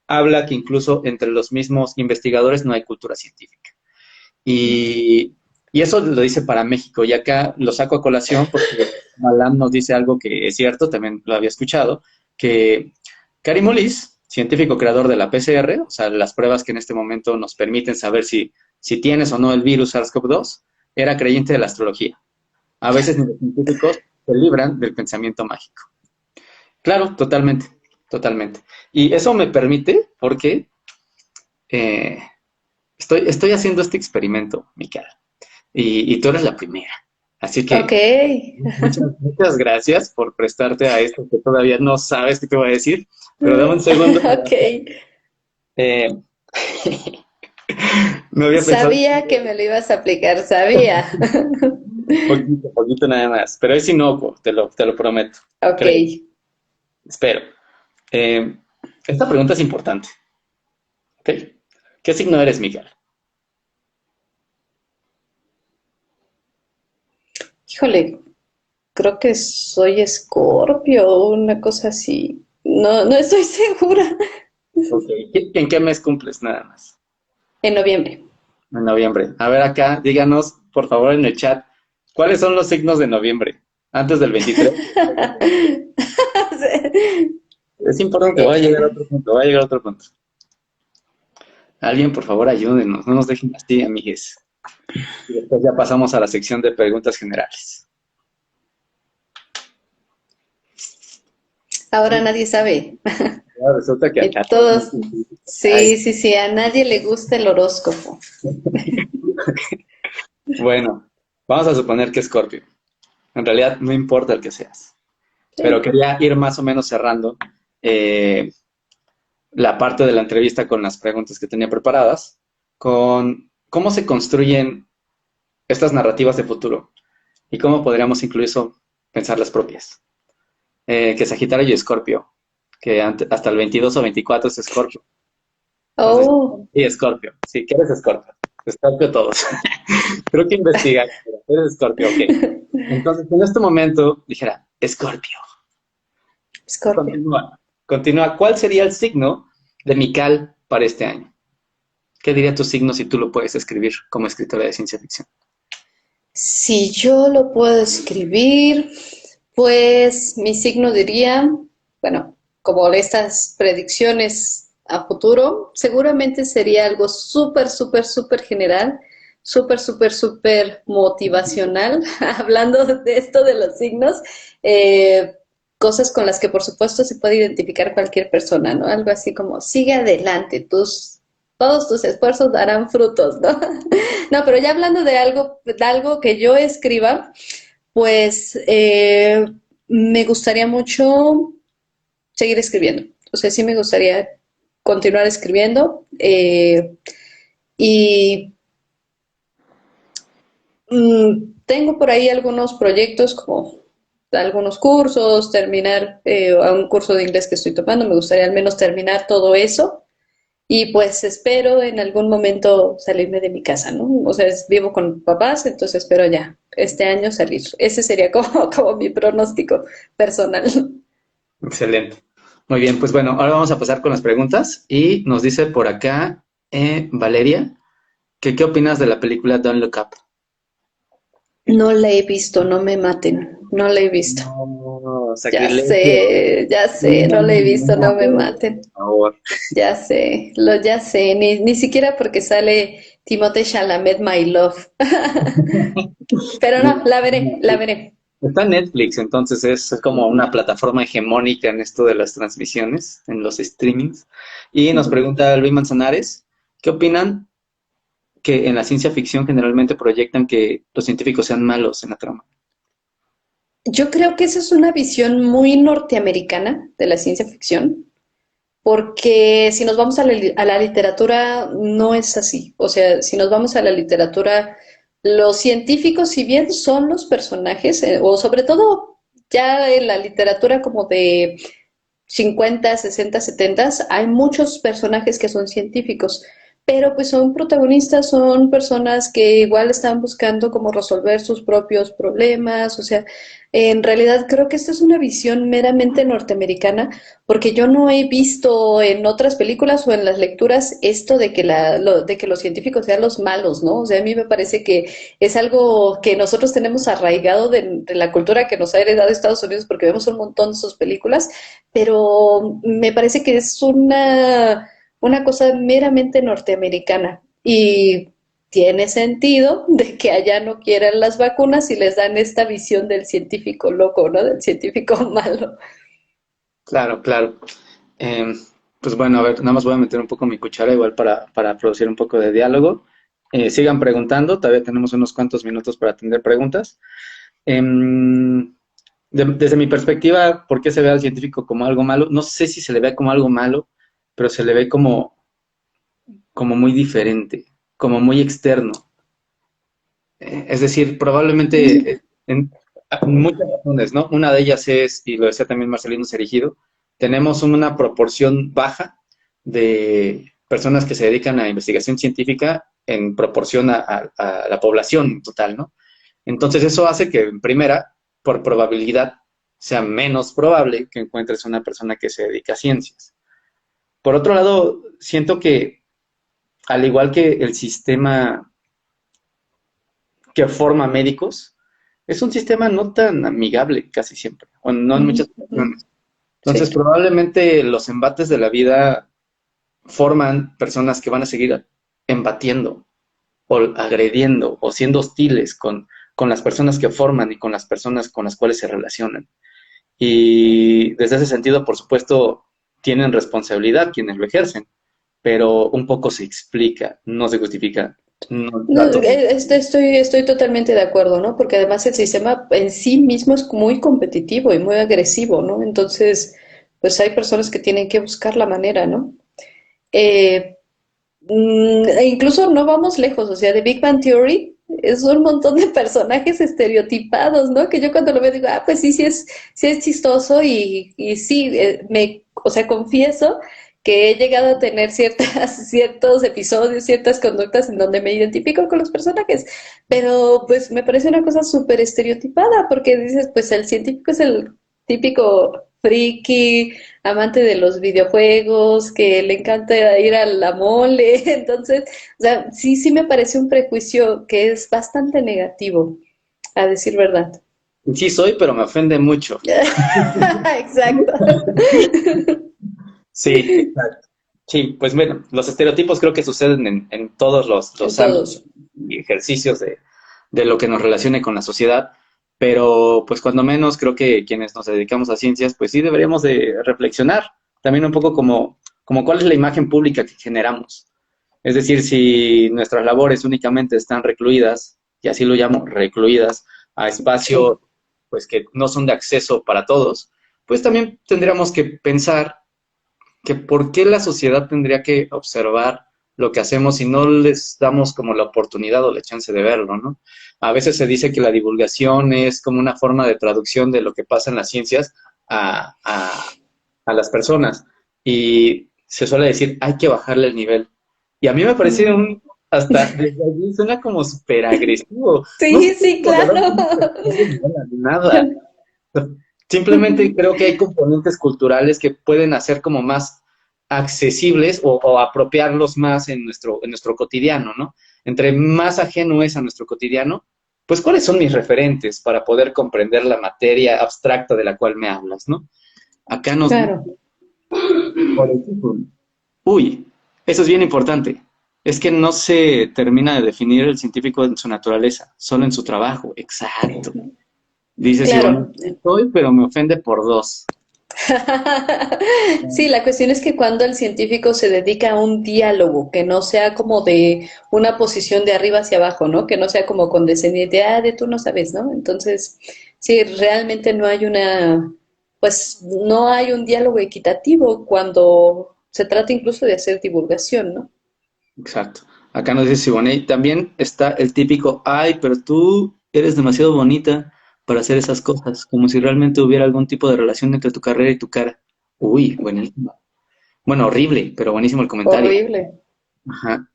habla que incluso entre los mismos investigadores no hay cultura científica. Y eso lo dice para México, y acá lo saco a colación porque Malam nos dice algo que es cierto, también lo había escuchado, que Karim Mullis, científico creador de la PCR, o sea, las pruebas que en este momento nos permiten saber si tienes o no el virus SARS-CoV-2, era creyente de la astrología. A veces ni los científicos se libran del pensamiento mágico. Claro, totalmente, totalmente. Y eso me permite porque eh, estoy haciendo este experimento, Micaela, y tú eres la primera. Así Ok, que muchas gracias por prestarte a esto que todavía no sabes qué te voy a decir, pero dame un segundo. ok. Eh, no había pensado. Sabía que me lo ibas a aplicar, sabía. Poquito, poquito nada más. Pero es inocuo, te lo prometo. Ok. Creo, espero. Eh, Esta pregunta es importante. ¿Ok? ¿Qué signo eres, Miguel? Híjole, creo que soy Escorpio o una cosa así. No, no estoy segura. Ok. ¿En qué mes cumples nada más? En noviembre. En noviembre. A ver acá, díganos, por favor, en el chat, ¿cuáles son los signos de noviembre? ¿Antes del 23 o después del 23? Es importante, voy a llegar a Eh, otro punto, voy a llegar a otro punto. Alguien, por favor, ayúdenos, no nos dejen así, amigues. Y después ya pasamos a la sección de preguntas generales. ahora nadie sabe. Ahora resulta que Y a todos nos... todos, Ay, sí, sí, sí, a nadie le gusta el horóscopo. bueno, vamos a suponer que es Scorpio. En realidad no importa el que seas, pero Sí. quería ir más o menos cerrando eh, la parte de la entrevista con las preguntas que tenía preparadas, con cómo se construyen estas narrativas de futuro y cómo podríamos incluso pensar las propias. Que Sagitario y Escorpio, que hasta el 22 o 24 es Escorpio. Entonces, Oh, y Escorpio, sí, ¿qué eres Escorpio? Escorpio todos. Creo que investigar, eres Escorpio, ok. Entonces, en este momento dijera, Escorpio, Escorpio. continúa, continúa. ¿Cuál sería el signo de Mical para este año? ¿Qué diría tu signo si tú lo puedes escribir como escritora de ciencia ficción? Si yo lo puedo escribir, pues mi signo diría, bueno, como estas predicciones a futuro, seguramente sería algo súper, súper, súper general, súper, súper, súper motivacional, hablando de esto de los signos, eh, cosas con las que por supuesto se puede identificar cualquier persona, ¿no? Algo así como, sigue adelante, todos tus esfuerzos darán frutos, ¿no? No, pero ya hablando de algo que yo escriba, pues me gustaría mucho seguir escribiendo. O sea, sí me gustaría continuar escribiendo y tengo por ahí algunos proyectos como algunos cursos, terminar un curso de inglés que estoy tomando, me gustaría al menos terminar todo eso. Y pues espero en algún momento salirme de mi casa, ¿no? O sea, vivo con papás, entonces espero ya este año salir. Ese sería como, como mi pronóstico personal. Excelente. Muy bien, pues bueno, ahora vamos a pasar con las preguntas y nos dice por acá Valeria, que qué opinas de la película Don't Look Up. No la he visto, no me maten, no la he visto. No, sacrilegio. Ya sé, No, no la he visto, no, no me por maten. favor. Ya sé, ni siquiera porque sale Timothée Chalamet, My Love. Pero no, la veré, la veré. Está Netflix, entonces es como una plataforma hegemónica en esto de las transmisiones, en los streamings. Y nos pregunta Luis Manzanares, ¿qué opinan que en la ciencia ficción generalmente proyectan que los científicos sean malos en la trama? Yo creo que esa es una visión muy norteamericana de la ciencia ficción, porque si nos vamos a a la literatura, no es así. O sea, si nos vamos a la literatura, los científicos, si bien son los personajes, o sobre todo ya en la literatura como de 50, 60, 70, hay muchos personajes que son científicos, pero pues son protagonistas, son personas que igual están buscando cómo resolver sus propios problemas, o sea, en realidad creo que esta es una visión meramente norteamericana, porque yo no he visto en otras películas o en las lecturas esto de que, de que los científicos sean los malos, ¿no? O sea, a mí me parece que es algo que nosotros tenemos arraigado de la cultura que nos ha heredado Estados Unidos porque vemos un montón de sus películas, pero me parece que es una cosa meramente norteamericana y tiene sentido de que allá no quieran las vacunas y les dan esta visión del científico loco, ¿no? Del científico malo. Claro, claro. Eh, pues bueno, a ver, nada más voy a meter un poco mi cuchara igual para producir un poco de diálogo. Sigan preguntando, todavía tenemos unos cuantos minutos para atender preguntas. Desde mi perspectiva, ¿por qué se ve al científico como algo malo? No sé si se le ve como algo malo, pero se le ve como muy diferente, como muy externo. Es decir, probablemente en muchas razones, ¿no? Una de ellas es, y lo decía también Marcelino Serigido, tenemos una proporción baja de personas que se dedican a investigación científica en proporción a la población en total, ¿no? Entonces eso hace que, en primera, por probabilidad, sea menos probable que encuentres una persona que se dedica a ciencias. Por otro lado, siento que, al igual que el sistema que forma médicos, es un sistema no tan amigable casi siempre, o no en muchas Ujú. ocasiones. Entonces, Sí. probablemente los embates de la vida forman personas que van a seguir embatiendo o agrediendo o siendo hostiles con las personas que forman y con las personas con las cuales se relacionan. Y desde ese sentido, por supuesto, tienen responsabilidad quienes lo ejercen, pero un poco se explica, no se justifica. No No, trato. estoy totalmente de acuerdo, ¿no? Porque además el sistema en sí mismo es muy competitivo y muy agresivo, ¿no? Entonces, pues hay personas que tienen que buscar la manera, ¿no? Eh, e incluso no vamos lejos, o sea, de Big Bang Theory es un montón de personajes estereotipados, ¿no? Que yo cuando lo veo digo, ah, pues sí, sí es chistoso y sí, o sea, confieso que he llegado a tener ciertos episodios, ciertas conductas en donde me identifico con los personajes, pero pues me parece una cosa súper estereotipada porque dices, pues el científico es el típico friki, amante de los videojuegos, que le encanta ir a la mole. Entonces, o sea, sí me parece un prejuicio que es bastante negativo, a decir verdad. Sí soy, pero me ofende mucho. Exacto. Sí, exacto. Sí, pues bueno, los estereotipos creo que suceden en todos En los ámbitos todos. y ejercicios de lo que nos relacione con la sociedad, pero pues cuando menos creo que quienes nos dedicamos a ciencias, pues sí deberíamos de reflexionar también un poco como cuál es la imagen pública que generamos. Es decir, si nuestras labores únicamente están recluidas, y así lo llamo, recluidas, a espacios Sí. pues que no son de acceso para todos, pues también tendríamos que pensar que por qué la sociedad tendría que observar lo que hacemos si no les damos como la oportunidad o la chance de verlo, ¿no? A veces se dice que la divulgación es como una forma de traducción de lo que pasa en las ciencias a, a, a las personas y se suele decir hay que bajarle el nivel. Y a mí me parece Mm. hasta desde allí suena como súper agresivo. No Sí, estoy sí, valorando claro. nada. Simplemente creo que hay componentes culturales que pueden hacer como más accesibles o apropiarlos más en nuestro cotidiano, ¿no? Entre más ajeno es a nuestro cotidiano, pues cuáles son mis referentes para poder comprender la materia abstracta de la cual me hablas, ¿no? Acá nos dice, Claro. por ejemplo, uy, eso es bien importante. Es que no se termina de definir el científico en su naturaleza, solo en su trabajo. Exacto. Dice Simón, Claro. sí soy, pero me ofende por dos. Sí, la cuestión es que cuando el científico se dedica a un diálogo, que no sea como de una posición de arriba hacia abajo, ¿no? Que no sea como condescendiente, ah, de tú no sabes, ¿no? Entonces, sí, realmente no hay pues no hay un diálogo equitativo cuando se trata incluso de hacer divulgación, ¿no? Exacto. Acá nos dice Siboney, también está el típico, ay, pero tú eres demasiado bonita para hacer esas cosas, como si realmente hubiera algún tipo de relación entre tu carrera y tu cara. Uy, buenísimo. Bueno, horrible, pero buenísimo el comentario. Horrible. Ajá.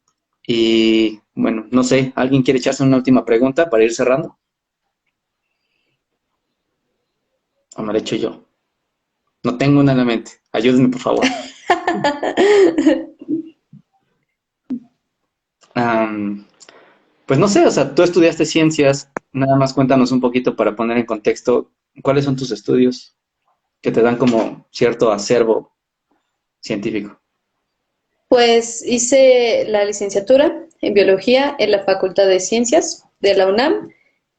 Y bueno, no sé, ¿alguien quiere echarse una última pregunta para ir cerrando? O me la echo yo. No tengo una en la mente. Ayúdenme, por favor. Am, pues no sé, o sea, tú estudiaste ciencias, nada más cuéntanos un poquito para poner en contexto cuáles son tus estudios que te dan como cierto acervo científico. Pues hice la licenciatura en biología en la Facultad de Ciencias de la UNAM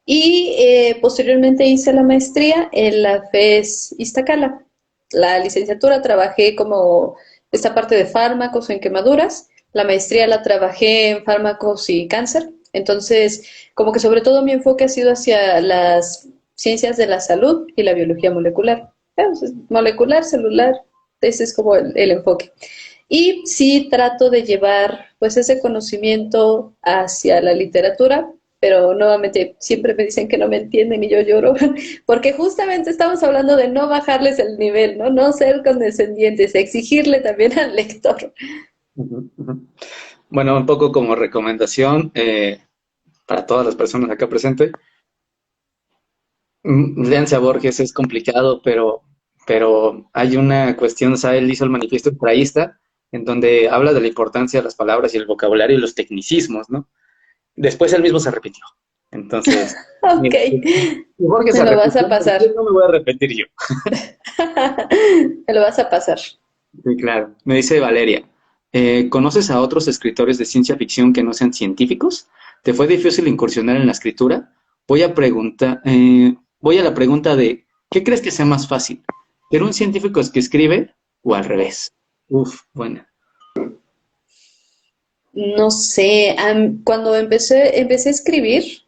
y posteriormente hice la maestría en la FES Iztacala. La licenciatura trabajé como esta parte de fármacos en quemaduras, la maestría la trabajé en fármacos y cáncer. Entonces, como que sobre todo mi enfoque ha sido hacia las ciencias de la salud y la biología molecular. Entonces, molecular, celular, ese es como el enfoque. Y sí trato de llevar pues ese conocimiento hacia la literatura, pero nuevamente siempre me dicen que no me entienden y yo lloro, porque justamente estamos hablando de no bajarles el nivel, ¿no? No ser condescendientes, exigirle también al lector. Ujú, ujú. Bueno, un poco como recomendación para todas las personas acá presentes, léanse a Borges, es complicado, pero hay una cuestión, o sea, él hizo el manifiesto traísta, en donde habla de la importancia de las palabras y el vocabulario y los tecnicismos, ¿no? Después él mismo se repitió. Entonces, Ok, mira, si Borges me se lo vas repitió, a ¿por pasar, qué no me voy a repetir yo? me lo vas a pasar. Sí, claro. Me dice Valeria, ¿conoces a otros escritores de ciencia ficción que no sean científicos? ¿Te fue difícil incursionar en la escritura? Voy a la pregunta de, ¿qué crees que sea más fácil? ¿Ser un científico que escribe o al revés? Uf, buena. No sé, cuando empecé a escribir,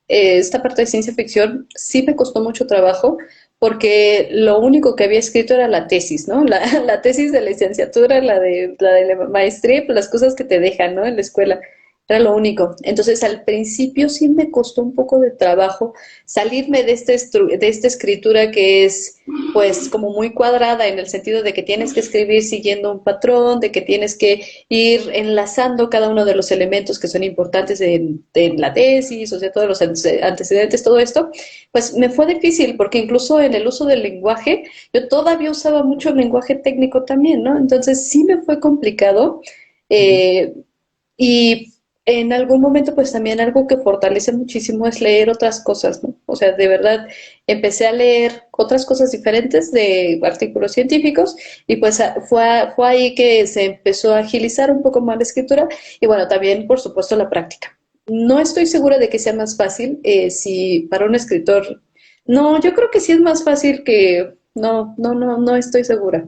esta parte de ciencia ficción sí me costó mucho trabajo porque lo único que había escrito era la tesis, ¿no? La tesis de licenciatura, la de la maestría, pues las cosas que te dejan, ¿no? En la escuela. Era lo único. Entonces, al principio sí me costó un poco de trabajo salirme de esta escritura que es, pues, como muy cuadrada en el sentido de que tienes que escribir siguiendo un patrón, de que tienes que ir enlazando cada uno de los elementos que son importantes en la tesis, o sea, todos los antecedentes, todo esto, pues me fue difícil porque incluso en el uso del lenguaje, yo todavía usaba mucho el lenguaje técnico también, ¿no? Entonces sí me fue complicado. eh, y en algún momento, pues también algo que fortalece muchísimo es leer otras cosas, ¿no? O sea, de verdad, empecé a leer otras cosas diferentes de artículos científicos y pues fue ahí que se empezó a agilizar un poco más la escritura y bueno, también, por supuesto, la práctica. No estoy segura de que sea más fácil si para un escritor. No, yo creo que sí es más fácil que. No, no, no, no estoy segura.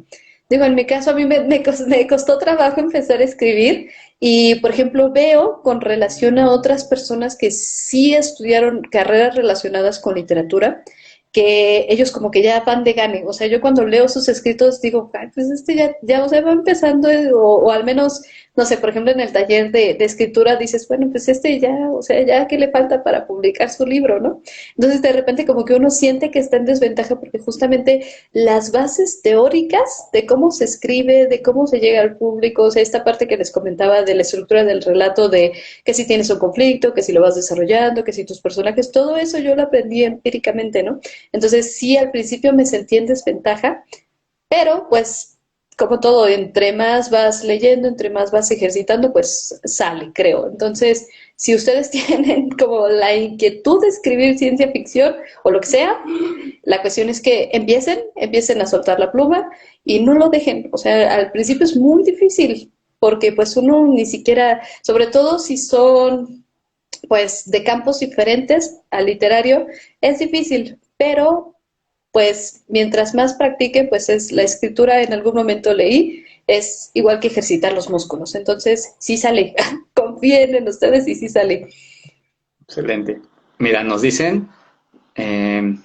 Digo, en mi caso a mí me costó trabajo empezar a escribir y, por ejemplo, veo con relación a otras personas que sí estudiaron carreras relacionadas con literatura, que ellos como que ya van de gane. O sea, yo cuando leo sus escritos digo, "Ay, pues este ya, o sea, va empezando, o al menos, no sé, por ejemplo, en el taller de escritura dices, bueno, pues este ya, o sea, ya qué le falta para publicar su libro, ¿no? Entonces, de repente como que uno siente que está en desventaja porque justamente las bases teóricas de cómo se escribe, de cómo se llega al público, o sea, esta parte que les comentaba de la estructura del relato, de que si tienes un conflicto, que si lo vas desarrollando, que si tus personajes, todo eso yo lo aprendí empíricamente, ¿no? Entonces sí, al principio me sentí en desventaja, pero pues como todo, entre más vas leyendo, entre más vas ejercitando, pues sale, creo. Entonces, si ustedes tienen como la inquietud de escribir ciencia ficción o lo que sea, la cuestión es que empiecen a soltar la pluma y no lo dejen. O sea, al principio es muy difícil porque pues uno ni siquiera, sobre todo si son pues de campos diferentes al literario, es difícil, pero pues mientras más practique, pues es la escritura, en algún momento leí, es igual que ejercitar los músculos. Entonces, sí sale, confíen en ustedes y sí sale. Excelente. Mira, nos dicen eh,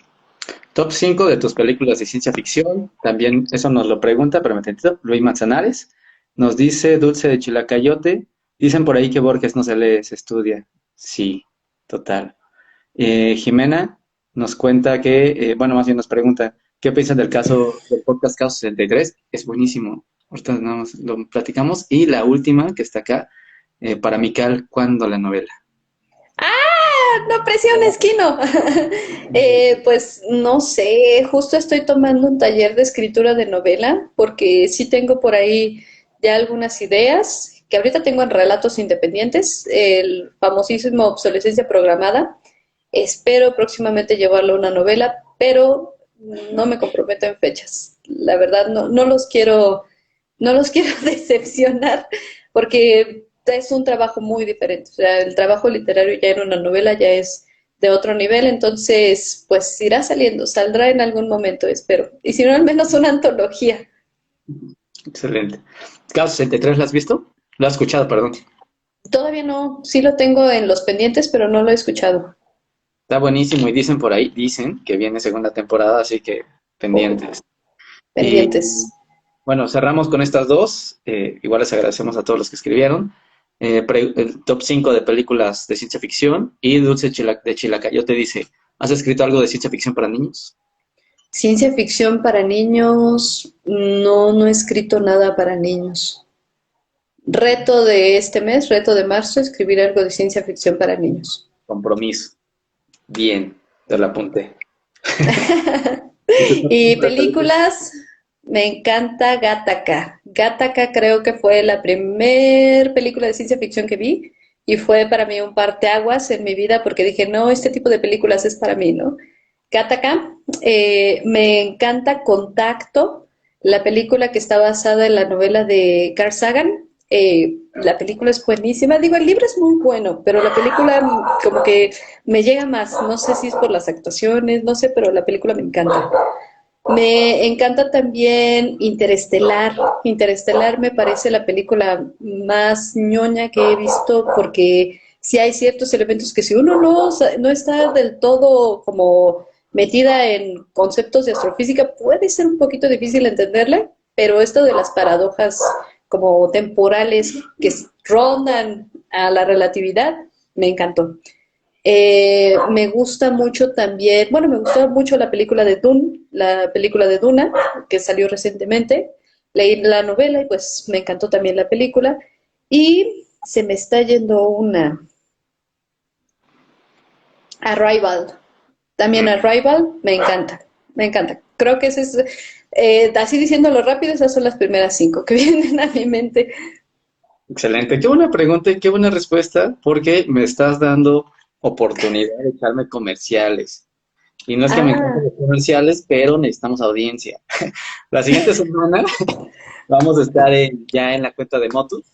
top 5 de tus películas de ciencia ficción. También eso nos lo pregunta, pero me tentito, Luis Manzanares. Nos dice Dulce de Chilacayote. Dicen por ahí que Borges no se lee, se estudia. Sí, total. Jimena nos cuenta que, bueno, más bien nos pregunta, ¿qué piensan del caso del podcast Caso 63? Es buenísimo. Ahorita nada más lo platicamos. Y la última que está acá, para Mical, ¿cuándo la novela? No presiones, Kino. Pues no sé, justo estoy tomando un taller de escritura de novela porque sí tengo por ahí ya algunas ideas que ahorita tengo en relatos independientes, el famosísimo obsolescencia programada. Espero próximamente llevarlo a una novela, pero no me comprometo en fechas. La verdad, no los quiero decepcionar porque es un trabajo muy diferente. O sea, el trabajo literario ya en una novela ya es de otro nivel, entonces, pues irá saliendo, saldrá en algún momento, espero. Y si no, al menos una antología. Excelente. Caso 63, ¿la has visto? Lo has escuchado, perdón. Todavía no, sí lo tengo en los pendientes, pero no lo he escuchado. Está buenísimo y dicen por ahí, dicen que viene segunda temporada, así que pendientes. Y Pendientes. bueno, cerramos con estas dos. Igual les agradecemos a todos los que escribieron. el top 5 de películas de ciencia ficción, y Dulce de Chilacayote dice, ¿has escrito algo de ciencia ficción para niños? Ciencia ficción para niños, no, no he escrito nada para niños. Reto de este mes, reto de marzo, escribir algo de ciencia ficción para niños. Compromiso. Bien, te la apunté. Y películas, me encanta Gattaca. Gattaca creo que fue la primer película de ciencia ficción que vi y fue para mí un parteaguas en mi vida porque dije, no, este tipo de películas es para mí, ¿no? Gattaca, me encanta Contacto, la película que está basada en la novela de Carl Sagan. La película es buenísima, digo, el libro es muy bueno, pero la película como que me llega más, no sé si es por las actuaciones, no sé, pero la película me encanta. Me encanta también Interestelar. Interestelar me parece la película más ñoña que he visto porque sí hay ciertos elementos que si uno no está del todo como metida en conceptos de astrofísica, puede ser un poquito difícil entenderle, pero esto de las paradojas como temporales que rondan a la relatividad, me encantó. Me gusta mucho también, bueno, me gustó mucho la película de Dune, la película de Duna, que salió recientemente. Leí la novela y pues me encantó también la película. Y se me está yendo una, Arrival. También Arrival, me encanta, me encanta. Creo que ese es, así diciéndolo rápido, esas son las primeras 5 que vienen a mi mente. Excelente, qué buena pregunta y qué buena respuesta, porque me estás dando oportunidad de echarme comerciales. Y no es que me encanten Ah, los comerciales, pero necesitamos audiencia. La siguiente semana vamos a estar ya en la cuenta de Motus.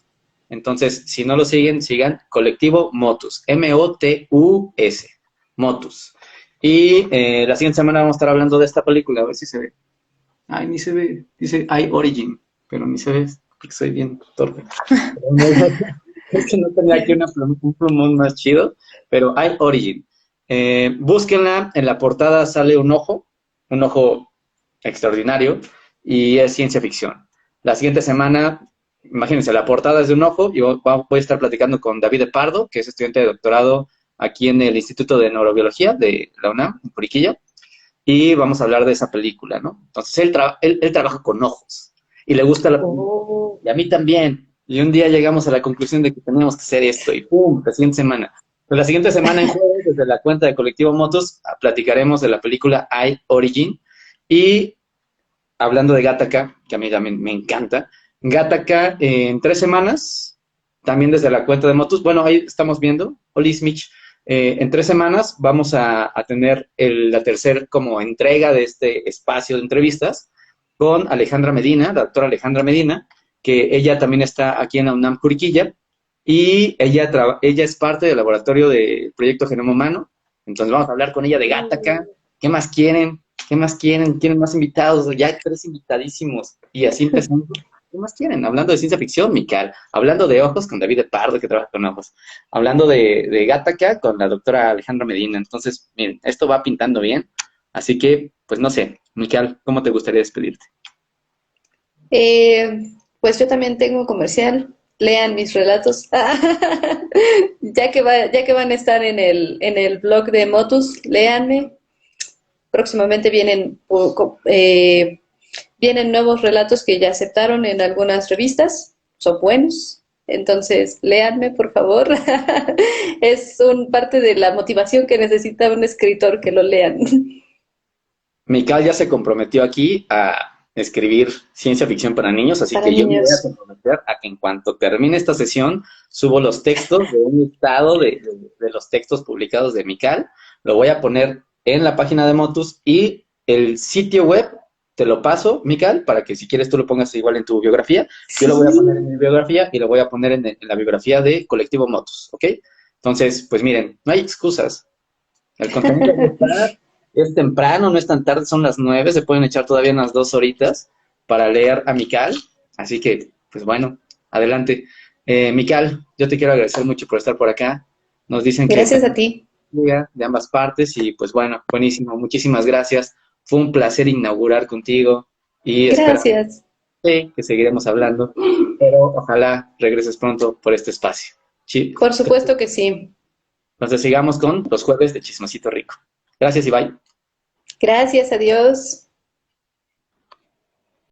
Entonces, si no lo siguen, sigan Colectivo Motus. M-O-T-U-S. Motus. Y la siguiente semana vamos a estar hablando de esta película, a ver si se ve. Ay, ni se ve. Dice I Origin, pero ni se ve porque soy bien torpe. Es que no tenía aquí un plumón más chido, pero I Origin. Búsquenla, en la portada sale un ojo extraordinario, y es ciencia ficción. La siguiente semana, imagínense, la portada es de un ojo, y voy a estar platicando con David Pardo, que es estudiante de doctorado aquí en el Instituto de Neurobiología de la UNAM, en Puriquilla, y vamos a hablar de esa película, ¿no? Entonces, él trabaja con ojos, y le gusta la película, oh, y a mí también. Y un día llegamos a la conclusión de que teníamos que hacer esto, y ¡pum! La siguiente semana. Pues la siguiente semana, en jueves, desde la cuenta de Colectivo Motos, platicaremos de la película I, Origin. Y hablando de Gattaca, que a mí también me encanta, Gattaca en 3 semanas, también desde la cuenta de Motus, bueno, ahí estamos viendo, Oli Mitch, en 3 semanas vamos a tener la tercera como entrega de este espacio de entrevistas con Alejandra Medina, la doctora Alejandra Medina, que ella también está aquí en la UNAM Curiquilla, y ella es parte del laboratorio del Proyecto Genoma Humano. Entonces vamos a hablar con ella de Gattaca. ¿Qué más quieren? ¿Qué más quieren? ¿Quieren más invitados? Ya hay 3 invitadísimos. Y así empezamos. ¿Qué más quieren? Hablando de ciencia ficción, Mical. Hablando de ojos con David Pardo, que trabaja con ojos. Hablando de Gattaca con la doctora Alejandra Medina. Entonces, miren, esto va pintando bien. Así que, pues no sé, Mical, ¿cómo te gustaría despedirte? Eh, pues yo también tengo comercial. Lean mis relatos. Ya que van a estar en el blog de Motus, léanme. Próximamente vienen nuevos relatos que ya aceptaron en algunas revistas. Son buenos. Entonces, léanme, por favor. Es un parte de la motivación que necesita un escritor que lo lean. Mical ya se comprometió aquí a escribir ciencia ficción para niños, así Para que yo me voy a niños. comprometer a que en cuanto termine esta sesión, subo los textos de un listado de los textos publicados de Mical, lo voy a poner en la página de Motus, y el sitio web te lo paso, Mical, para que si quieres tú lo pongas igual en tu biografía. Yo lo voy a poner en Sí. mi biografía y lo voy a poner en la biografía de Colectivo Motus, ¿ok? Entonces, pues miren, no hay excusas. El contenido ya está, es temprano, no es tan tarde, son las 9, se pueden echar todavía unas 2 horitas para leer a Mical. Así que, pues bueno, adelante. Mical, yo te quiero agradecer mucho por estar por acá. Nos dicen que Gracias a ti. de ambas partes, y pues bueno, buenísimo, muchísimas gracias. Fue un placer inaugurar contigo, y esperamos Gracias. que seguiremos hablando. pero ojalá regreses pronto por este espacio. Sí. Por supuesto que sí. Entonces sigamos con los jueves de Chismecito Rico. Gracias y bye. Gracias, adiós.